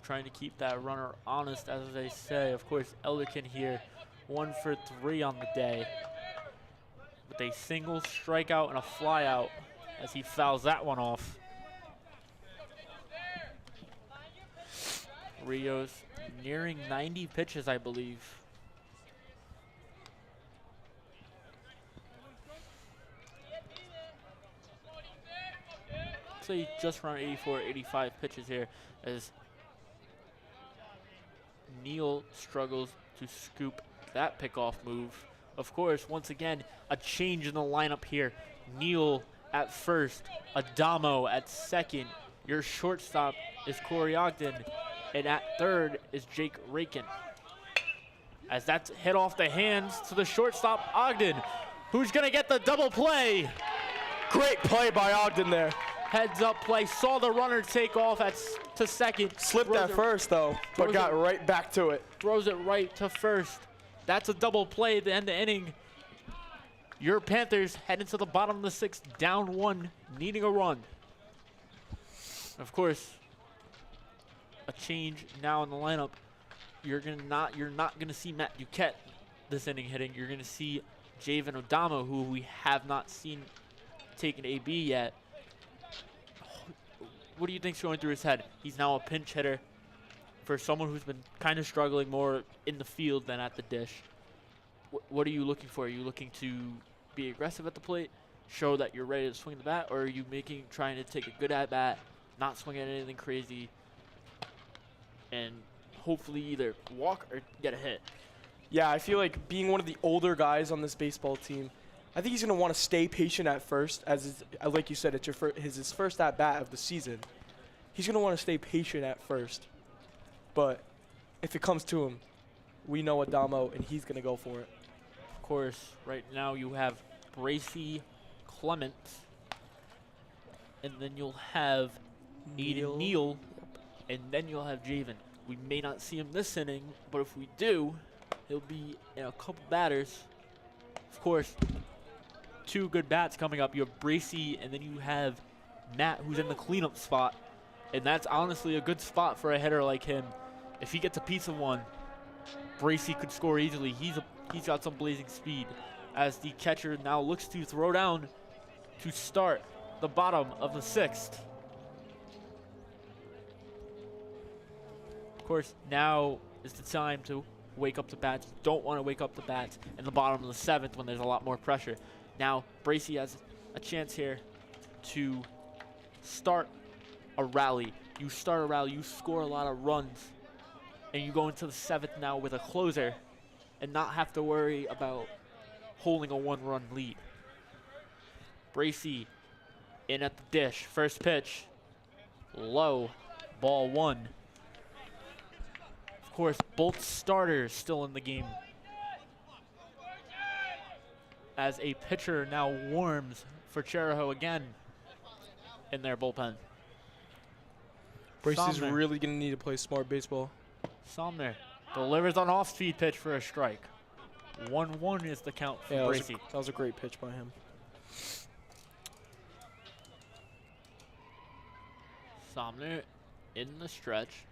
Trying to keep that runner honest, as they say. Of course, Elderkin here, 1 for 3 on the day, with a single, strikeout, and a flyout as he fouls that one off. Rios nearing 90 pitches, I believe. Say just around 84, 85 pitches here as Neal struggles to scoop that pickoff move. Of course, once again, a change in the lineup here. Neal at first, Adamo at second. Your shortstop is Corey Ogden, and at third is Jake Rakin. As that's hit off the hands to the shortstop, Ogden, who's gonna get the double play. Great play by Ogden there. Heads up play, saw the runner take off to second. Slipped at first though, but got right back to it. Throws it right to first. That's a double play at the end of the inning. Your Panthers heading to the bottom of the 6th, down 1, needing a run. Of course, a change now in the lineup. You're not gonna see Matt Duquette this inning hitting. You're gonna see Javen Adamo, who we have not seen take an AB yet. What do you think's going through his head? He's now a pinch hitter for someone who's been kind of struggling more in the field than at the dish. What are you looking for? Are you looking to be aggressive at the plate, show that you're ready to swing the bat, or are you trying to take a good at bat, not swing at anything crazy, and hopefully either walk or get a hit? Yeah, I feel like being one of the older guys on this baseball team, I think he's going to want to stay patient at first, as like you said, it's his first at bat of the season. He's going to want to stay patient at first, but if it comes to him, we know Adamo, and he's going to go for it. Of course, right now you have Bracy, Clement, and then you'll have Aiden Neal, and then you'll have Javen. We may not see him this inning, but if we do, he'll be in a couple batters. Of course, 2 good bats coming up. You have Bracy, and then you have Matt, who's in the cleanup spot. And that's honestly a good spot for a hitter like him. If he gets a piece of one, Bracy could score easily. He's got some blazing speed. As the catcher now looks to throw down to start the bottom of the 6th. Of course, now is the time to wake up the bats. You don't want to wake up the bats in the bottom of the 7th when there's a lot more pressure. Now, Bracy has a chance here to start a rally. You start a rally, you score a lot of runs, and you go into the 7th now with a closer and not have to worry about holding a 1-run lead. Bracy in at the dish. First pitch, low, ball 1. Of course, both starters still in the game, as a pitcher now warms for Charahoe again in their bullpen. Bracy's really going to need to play smart baseball. Somner delivers on off-speed pitch for a strike. 1-1 is the count for Bracy. That was a great pitch by him. Somner in the stretch.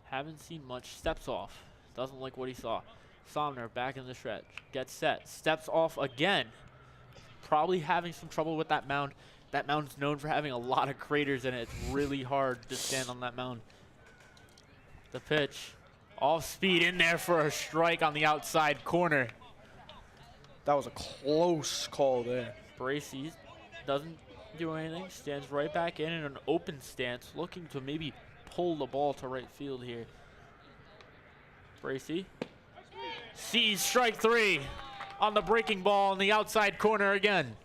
Haven't seen much. Steps off. Doesn't like what he saw. Somner back in the stretch. Gets set. Steps off again. Probably having some trouble with that mound. That mound's known for having a lot of craters in it. It's really hard to stand on that mound. The pitch. Off speed in there for a strike on the outside corner. That was a close call there. Bracy doesn't do anything. Stands right back in an open stance, looking to maybe pull the ball to right field here. Bracy sees strike 3 on the breaking ball in the outside corner again.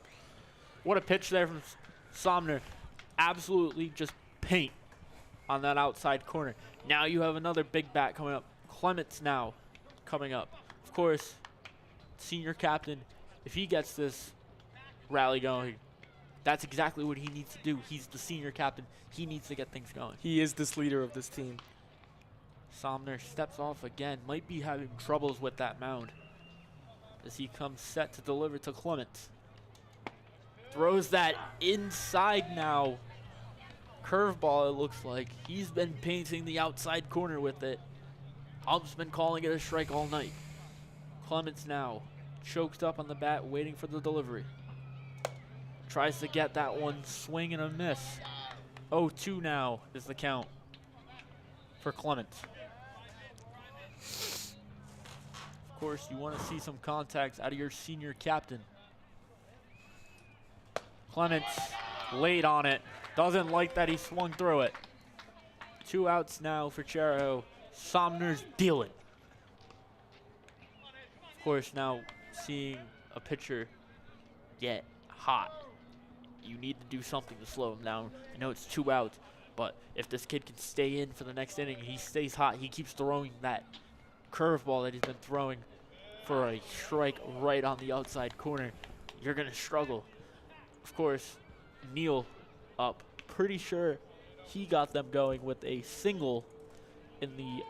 What a pitch there from Somner. Absolutely just paint on that outside corner. Now you have another big bat coming up. Clements now coming up. Of course, senior captain, if he gets this rally going, that's exactly what he needs to do. He's the senior captain. He needs to get things going. He is this leader of this team. Somner steps off again. Might be having troubles with that mound as he comes set to deliver to Clements. Throws that inside now. Curveball, it looks like. He's been painting the outside corner with it. Ump's been calling it a strike all night. Clements now choked up on the bat, waiting for the delivery. Tries to get that one, swing and a miss. 0-2 now is the count for Clements. Of course, you want to see some contacts out of your senior captain. Clements late on it. Doesn't like that he swung through it. 2 outs now for Charahoe. Somner's dealing. Of course, now seeing a pitcher get hot, you need to do something to slow him down. I know it's 2 outs, but if this kid can stay in for the next inning, he stays hot, he keeps throwing that curveball that he's been throwing for a strike right on the outside corner, you're going to struggle. Of course, Neal up. Pretty sure he got them going with a single in the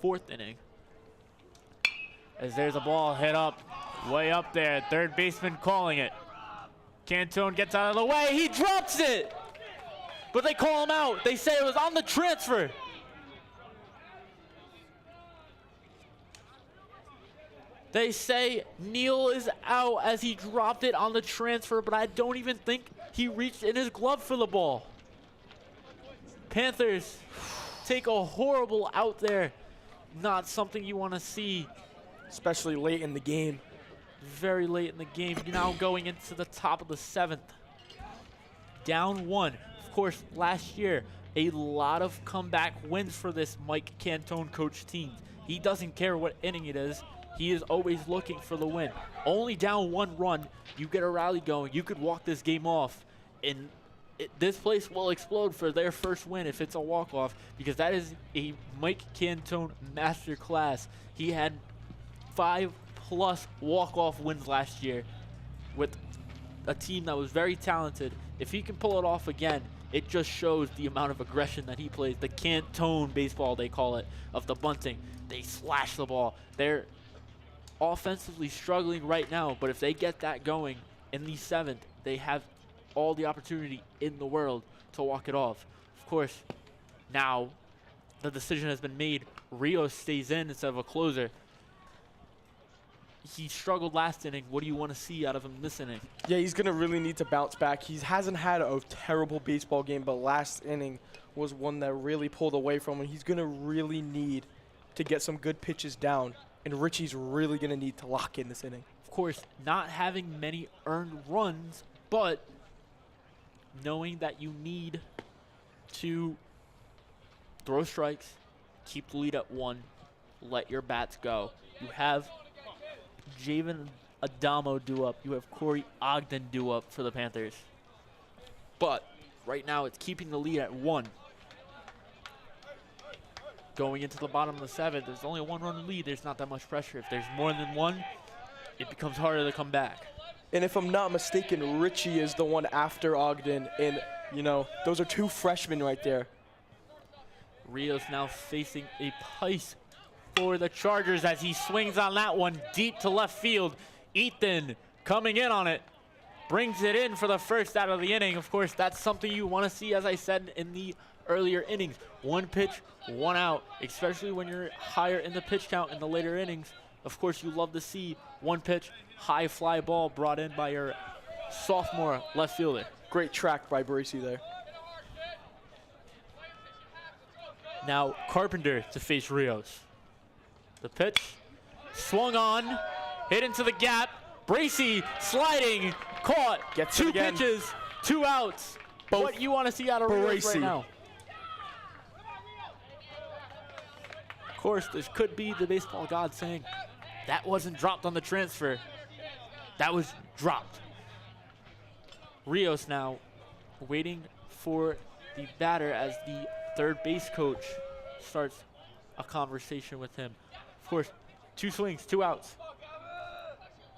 4th inning. As there's a ball hit up, way up there. Third baseman calling it. Cantone gets out of the way. He drops it. But they call him out. They say it was on the transfer. They say Neal is out as he dropped it on the transfer, but I don't even think he reached in his glove for the ball. Panthers take a horrible out there. Not something you want to see. Especially late in the game. Very late in the game. Now going into the top of the 7th. Down 1. Of course, last year, a lot of comeback wins for this Mike Cantone coach team. He doesn't care what inning it is. He is always looking for the win. Only down 1 run, you get a rally going. You could walk this game off, and this place will explode for their first win if it's a walk-off, because that is a Mike Cantone masterclass. He had 5+ walk-off wins last year with a team that was very talented. If he can pull it off again, it just shows the amount of aggression that he plays. The Cantone baseball, they call it, of the bunting. They slash the ball. They're offensively struggling right now, but if they get that going in the 7th, they have all the opportunity in the world to walk it off. Of course, now the decision has been made. Rios stays in instead of a closer. He struggled last inning. What do you want to see out of him this inning? Yeah, he's going to really need to bounce back. He hasn't had a terrible baseball game, but last inning was one that really pulled away from him. He's going to really need to get some good pitches down, and Richie's really going to need to lock in this inning. Of course, not having many earned runs, but knowing that you need to throw strikes, keep the lead at 1, let your bats go. You have Javen Adamo due up. You have Corey Ogden due up for the Panthers. But right now it's keeping the lead at 1. Going into the bottom of the 7th, there's only a 1-run lead. There's not that much pressure. If there's more than 1, it becomes harder to come back. And if I'm not mistaken, Richie is the one after Ogden. And, you know, those are 2 freshmen right there. Rios now facing a pice for the Chargers as he swings on that one deep to left field. Ethan coming in on it. Brings it in for the first out of the inning. Of course, that's something you want to see, as I said in the earlier innings. 1 pitch, 1 out, especially when you're higher in the pitch count in the later innings. Of course, you love to see 1 pitch, high fly ball brought in by your sophomore left fielder. Great track by Bracy there. Now Carpenter to face Rios. The pitch, swung on, hit into the gap. Bracy sliding, caught. Gets 2 it again. pitches, 2 outs. Both what you want to see out of Rios right Bracy. now? Of course, this could be the baseball god saying, that wasn't dropped on the transfer. That was dropped. Rios now waiting for the batter as the third base coach starts a conversation with him. Of course, 2 swings, 2 outs.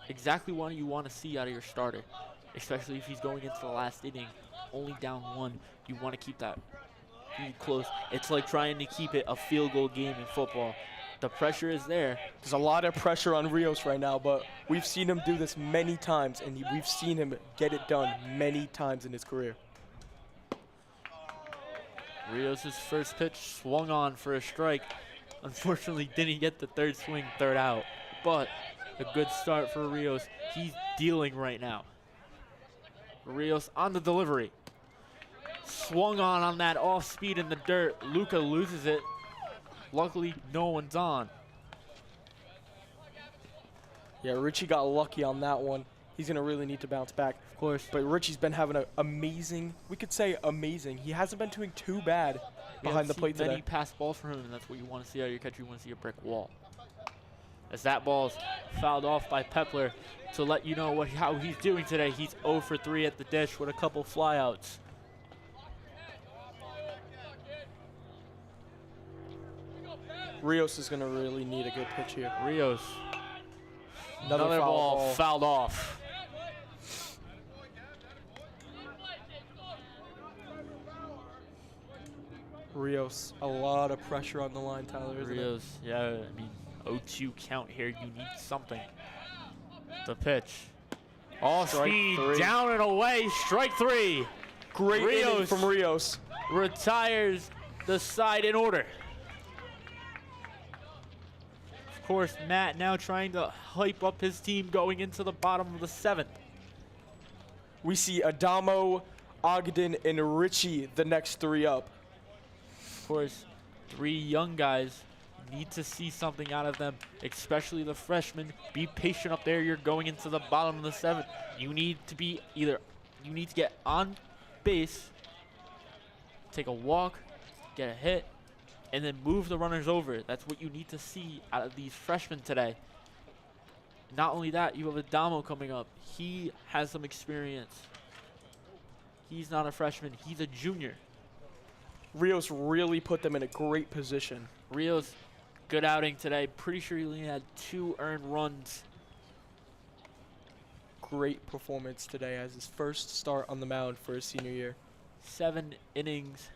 Exactly what you want to see out of your starter, especially if he's going into the last inning, only down 1. You want to keep that really close. It's like trying to keep it a field goal game in football. The pressure is there. There's a lot of pressure on Rios right now, but we've seen him do this many times, and we've seen him get it done many times in his career. Rios' first pitch swung on for a strike. Unfortunately, didn't get the 3rd swing, 3rd out. But a good start for Rios. He's dealing right now. Rios on the delivery. Swung on that off speed in the dirt. Luca loses it. Luckily, no one's on. Yeah, Richie got lucky on that one. He's going to really need to bounce back. Of course. But Richie's been having an amazing, we could say amazing. He hasn't been doing too bad behind the plate many today. pass balls from him, and that's what you want to see out of your catcher. You want to see a brick wall. As that ball's fouled off by Pepler to let you know how he's doing today. He's 0 for 3 at the dish with a couple flyouts. Rios is going to really need a good pitch here. Rios. Another ball fouled off. Rios, a lot of pressure on the line, Tyler, isn't it? Rios, yeah, I mean, 0-2 count here. You need something. The pitch. All speed, down and away, strike 3. Great inning from Rios. Retires the side in order. Of course, Matt now trying to hype up his team going into the bottom of the 7th. We see Adamo, Ogden, and Richie the next 3 up. Of course, 3 young guys. Need to see something out of them, especially the freshmen. Be patient up there. You're going into the bottom of the 7th. You need to be you need to get on base, take a walk, get a hit, and then move the runners over. That's what you need to see out of these freshmen today. Not only that, you have Adamo coming up. He has some experience. He's not a freshman. He's a junior. Rios really put them in a great position. Rios, good outing today. Pretty sure he only had 2 earned runs. Great performance today as his first start on the mound for his senior year. 7 innings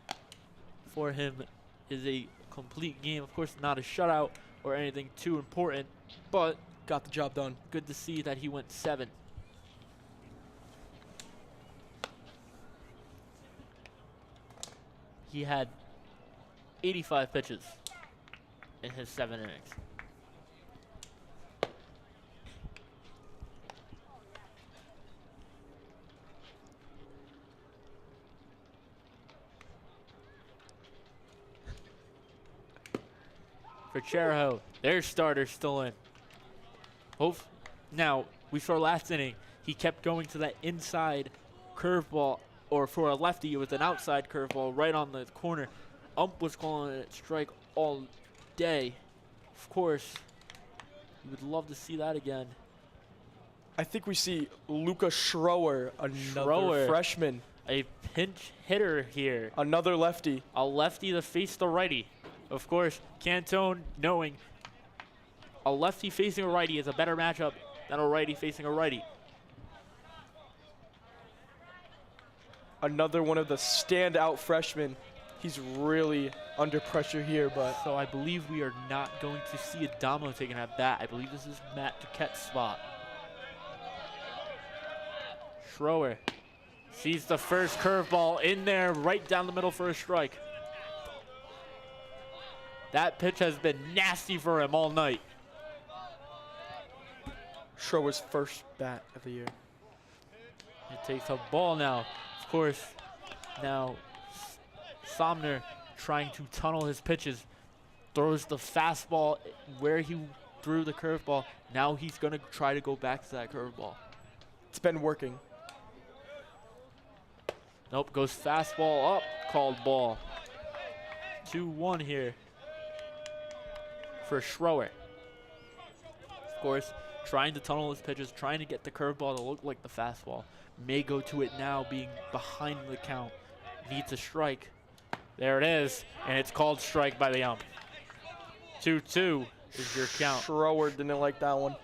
for him is a complete game. Of course, not a shutout or anything too important, but got the job done. Good to see that he went 7. He had 85 pitches in his 7 innings. For Charahoe, their starter still in. Now, we saw last inning, he kept going to that inside curveball, or for a lefty, it was an outside curveball right on the corner. Ump was calling it strike all day. Of course, we would love to see that again. I think we see Luca Schroer, another freshman. A pinch hitter here. Another lefty. A lefty to face the righty. Of course, Cantone knowing a lefty facing a righty is a better matchup than a righty facing a righty. Another one of the standout freshmen. He's really under pressure here, but... So I believe we are not going to see Adamo taking at bat. I believe this is Matt Duquette's spot. Schroer sees the first curveball in there, right down the middle for a strike. That pitch has been nasty for him all night. Schroer's first bat of the year. It takes a ball now. Of course, now Somner trying to tunnel his pitches. Throws the fastball where he threw the curveball. Now he's going to try to go back to that curveball. It's been working. Nope, goes fastball up, called ball. 2-1 here for Schroer. Of course, trying to tunnel his pitches, trying to get the curveball to look like the fastball. May go to it now, being behind the count. Needs a strike. There it is, and it's called strike by the ump. 2-2. is your count. Schroer didn't like that one.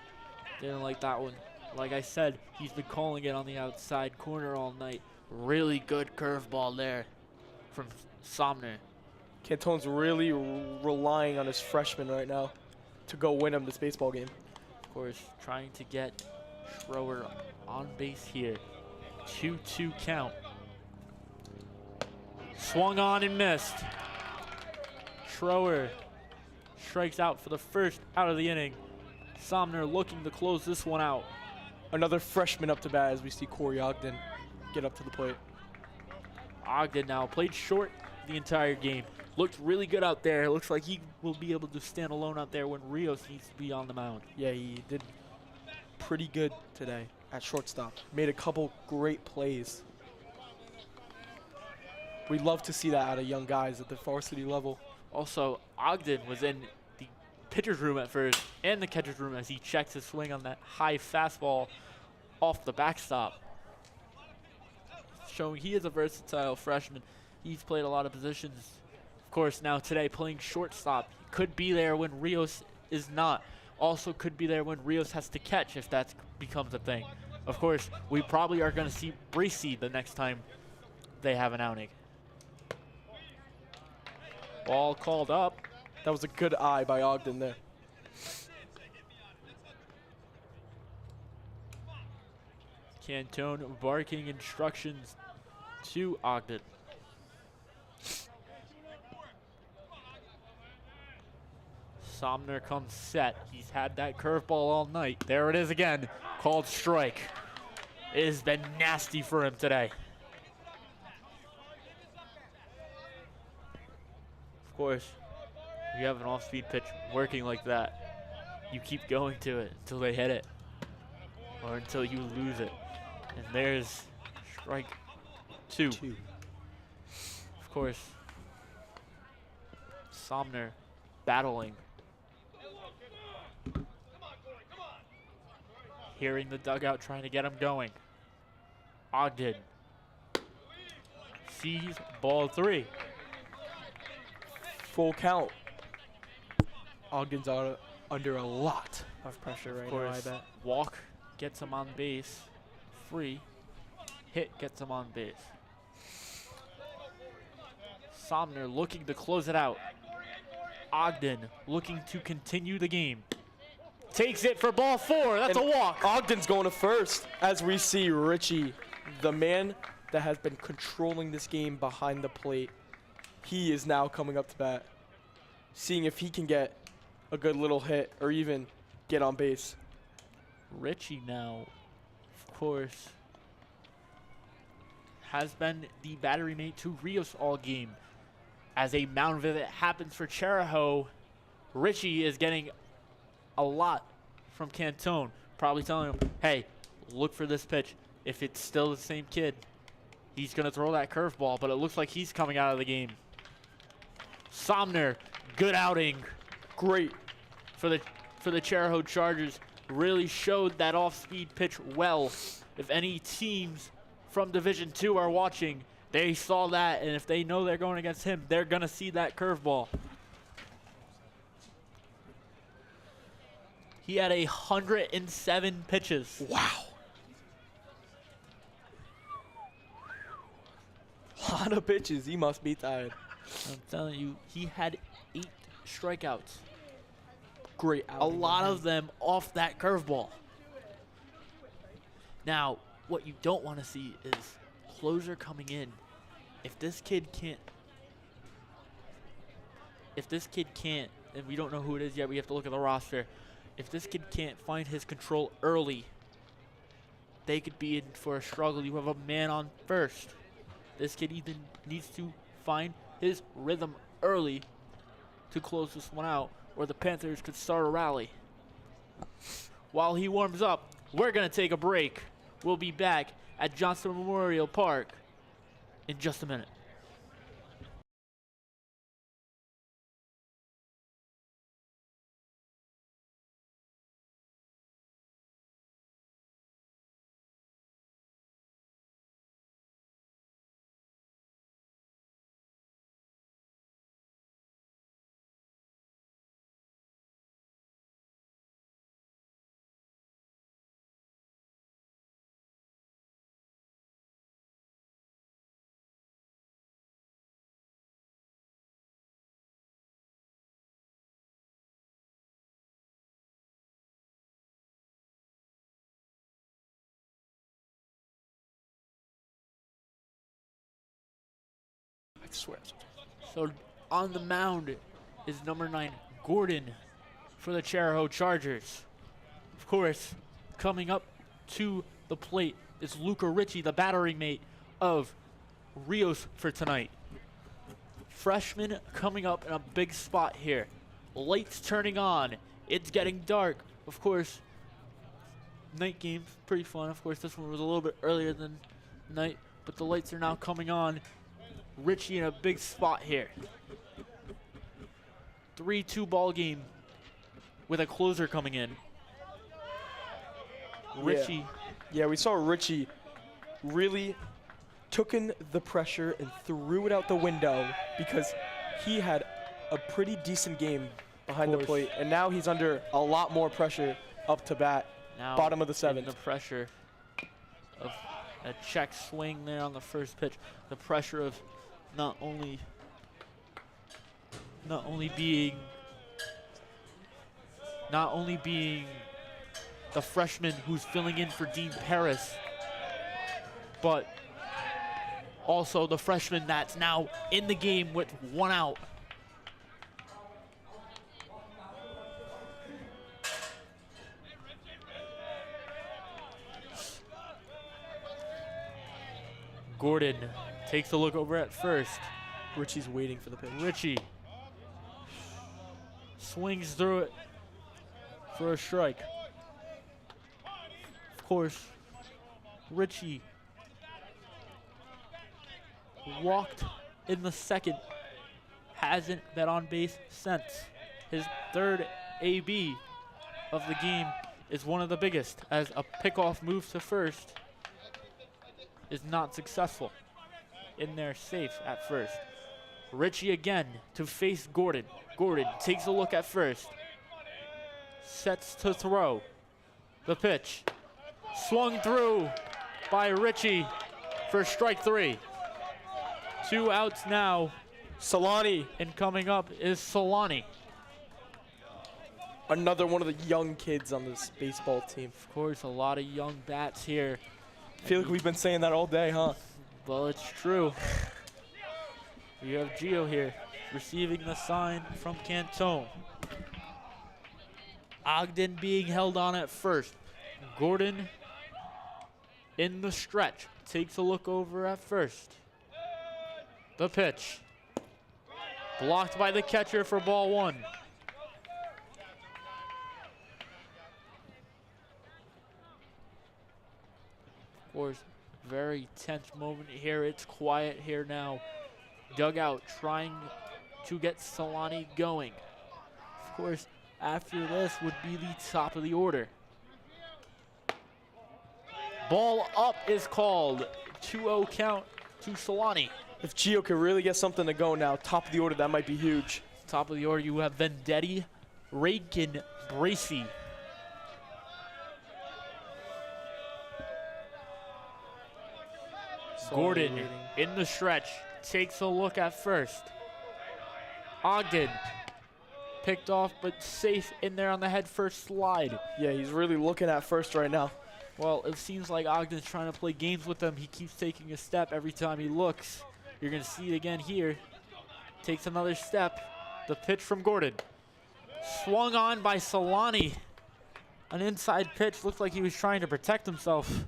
Didn't like that one. Like I said, he's been calling it on the outside corner all night. Really good curveball there from Somner. Cantone's really relying on his freshman right now to go win him this baseball game. Of course, trying to get Schroer on base here. 2-2 count. Swung on and missed. Schroer strikes out for the first out of the inning. Somner looking to close this one out. Another freshman up to bat as we see Corey Ogden get up to the plate. Ogden now played short the entire game. Looked really good out there. Looks like he will be able to stand alone out there when Rios needs to be on the mound. Yeah, he did pretty good today at shortstop. Made a couple great plays. We love to see that out of young guys at the varsity level. Also, Ogden was in the pitcher's room at first and the catcher's room as he checks his swing on that high fastball off the backstop. Showing he is a versatile freshman. He's played a lot of positions. Of course, now today playing shortstop. Could be there when Rios is not. Also could be there when Rios has to catch if that becomes a thing. Of course, we probably are going to see Bracey the next time they have an outing. Ball called up. That was a good eye by Ogden there. Cantone barking instructions to Ogden. Somner comes set. He's had that curveball all night. There it is again. Called strike. It has been nasty for him today. Of course, you have an off-speed pitch working like that. You keep going to it until they hit it or until you lose it. And there's strike two. Of course, Somner battling. Hearing the dugout trying to get him going. Ogden sees ball 3. Full count. Ogden's under a lot of pressure right now, I bet. Walk gets him on base. Free. Hit gets him on base. Somner looking to close it out. Ogden looking to continue the game. Takes it for ball 4. That's a walk. Ogden's going to first as we see Richie, the man that has been controlling this game behind the plate. He is now coming up to bat, seeing if he can get a good little hit or even get on base. Richie now, of course, has been the battery mate to Rios all game. As a mound visit happens for Charahoe, Richie is getting a lot from Cantone, probably telling him, hey, look for this pitch. If it's still the same kid, he's going to throw that curveball, but it looks like he's coming out of the game. Somner, good outing. Great. For the Charahoe Chargers, really showed that off-speed pitch well. If any teams from Division II are watching, they saw that, and if they know they're going against him, they're going to see that curveball. He had 107 pitches. Wow. A lot of pitches. He must be tired. I'm telling you, he had 8 strikeouts. Great A outing. lot of them off that curveball. Now, what you don't want to see is closer coming in. If this kid can't, and we don't know who it is yet, we have to look at the roster. If this kid can't find his control early, they could be in for a struggle. You have a man on first. This kid either needs to find his rhythm early to close this one out, or the Panthers could start a rally. While he warms up, we're going to take a break. We'll be back at Johnson Memorial Park in just a minute. swear. So on the mound is number 9, Gordon, for the Chariho Chargers. Of course, coming up to the plate is Luca Ritchie, the battering mate of Rios for tonight. Freshman coming up in a big spot here. Lights turning on. It's getting dark. Of course, night games, pretty fun. Of course, this one was a little bit earlier than night, but the lights are now coming on. Ritchie in a big spot here. 3-2 ball game with a closer coming in. Ritchie. Yeah, we saw Ritchie really took in the pressure and threw it out the window because he had a pretty decent game behind the plate, and now he's under a lot more pressure up to bat. Now bottom of the in 7th. the pressure of a check swing there on the first pitch. The pressure of not only being the freshman who's filling in for Dean Paris, but also the freshman that's now in the game with 1 out. Gordon takes a look over at first. Ritchie's waiting for the pitch. Ritchie swings through it for a strike. Of course, Ritchie walked in the 2nd, hasn't been on base since. His 3rd AB of the game is one of the biggest, as a pickoff move to first is not successful. In there safe at first. Ritchie again to face Gordon. Gordon takes a look at first. Sets to throw. The pitch. Swung through by Ritchie for strike 3. 2 outs now. Solani. And coming up is Solani. Another one of the young kids on this baseball team. Of course, a lot of young bats here. I feel like we've been saying that all day, huh? Well, it's true. We have Gio here receiving the sign from Cantone. Ogden being held on at first. Gordon in the stretch. Takes a look over at first. The pitch. Blocked by the catcher for ball 1. Of course, very tense moment here. It's quiet here now. Dugout trying to get Solani going. Of course, after this would be the top of the order. Ball up is called. 2-0 count to Solani. If Gio can really get something to go now, top of the order, that might be huge. Top of the order, you have Vendetti, Rakin, Bracey. Gordon in the stretch, takes a look at first. Ogden picked off, but safe in there on the head first slide. Yeah, he's really looking at first right now. Well, it seems like Ogden's trying to play games with them. He keeps taking a step every time he looks. You're going to see it again here. Takes another step. The pitch from Gordon. Swung on by Solani. An inside pitch. Looked like he was trying to protect himself.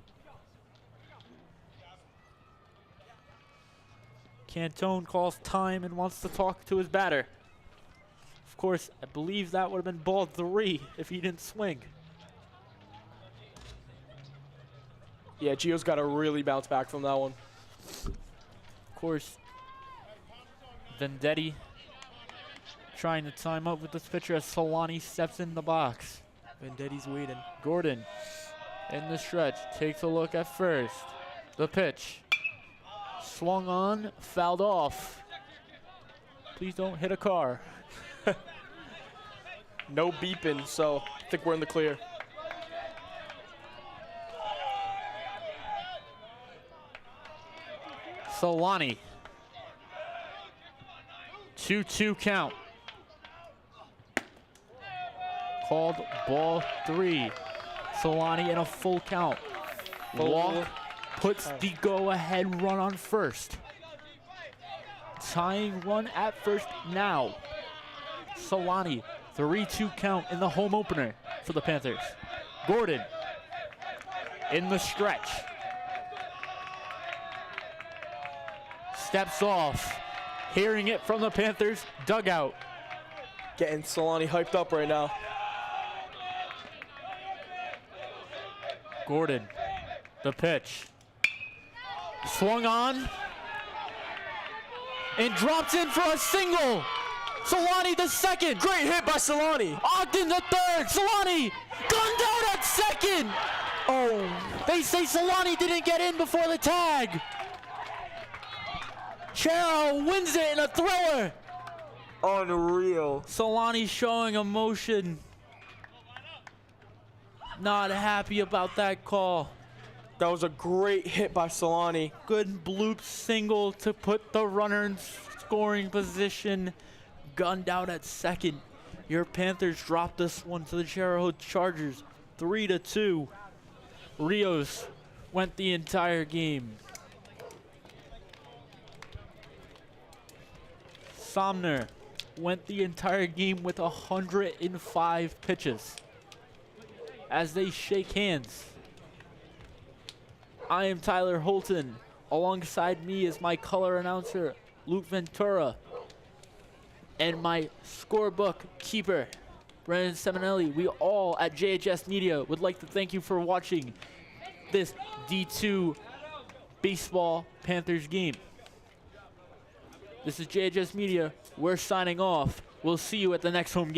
Cantone calls time and wants to talk to his batter. Of course, I believe that would have been ball 3 if he didn't swing. Yeah, Gio's got to really bounce back from that one. Of course, Vendetti trying to time up with this pitcher as Solani steps in the box. Vendetti's waiting. Gordon in the stretch, takes a look at first. The pitch. Swung on, fouled off. Please don't hit a car. No beeping, so I think we're in the clear. Solani. 2-2 count. Called ball 3. Solani in a full count. Walk puts the go-ahead run on first. tying run at first now. Solani, 3-2 count in the home opener for the Panthers. Gordon in the stretch. Steps off, hearing it from the Panthers dugout. Getting Solani hyped up right now. Gordon, the pitch. Swung on and dropped in for a single. Solani the second. Great hit by Solani. Ogden the third. Solani gunned out at second. Oh, They say Solani didn't get in before the tag. Chero wins it in a thriller. unreal. Solani showing emotion. Not happy about that call. That was a great hit by Solani. Good bloop single to put the runner in scoring position. Gunned out at second. Your Panthers dropped this one to the Chero Chargers, 3-2. Rios went the entire game. Somner went the entire game with 105 pitches. As they shake hands, I am Tyler Holton. Alongside me is my color announcer, Luke Ventura, and my scorebook keeper, Brandon Seminelli. We all at JHS Media would like to thank you for watching this D2 baseball Panthers game. This is JHS Media. We're signing off. We'll see you at the next home game.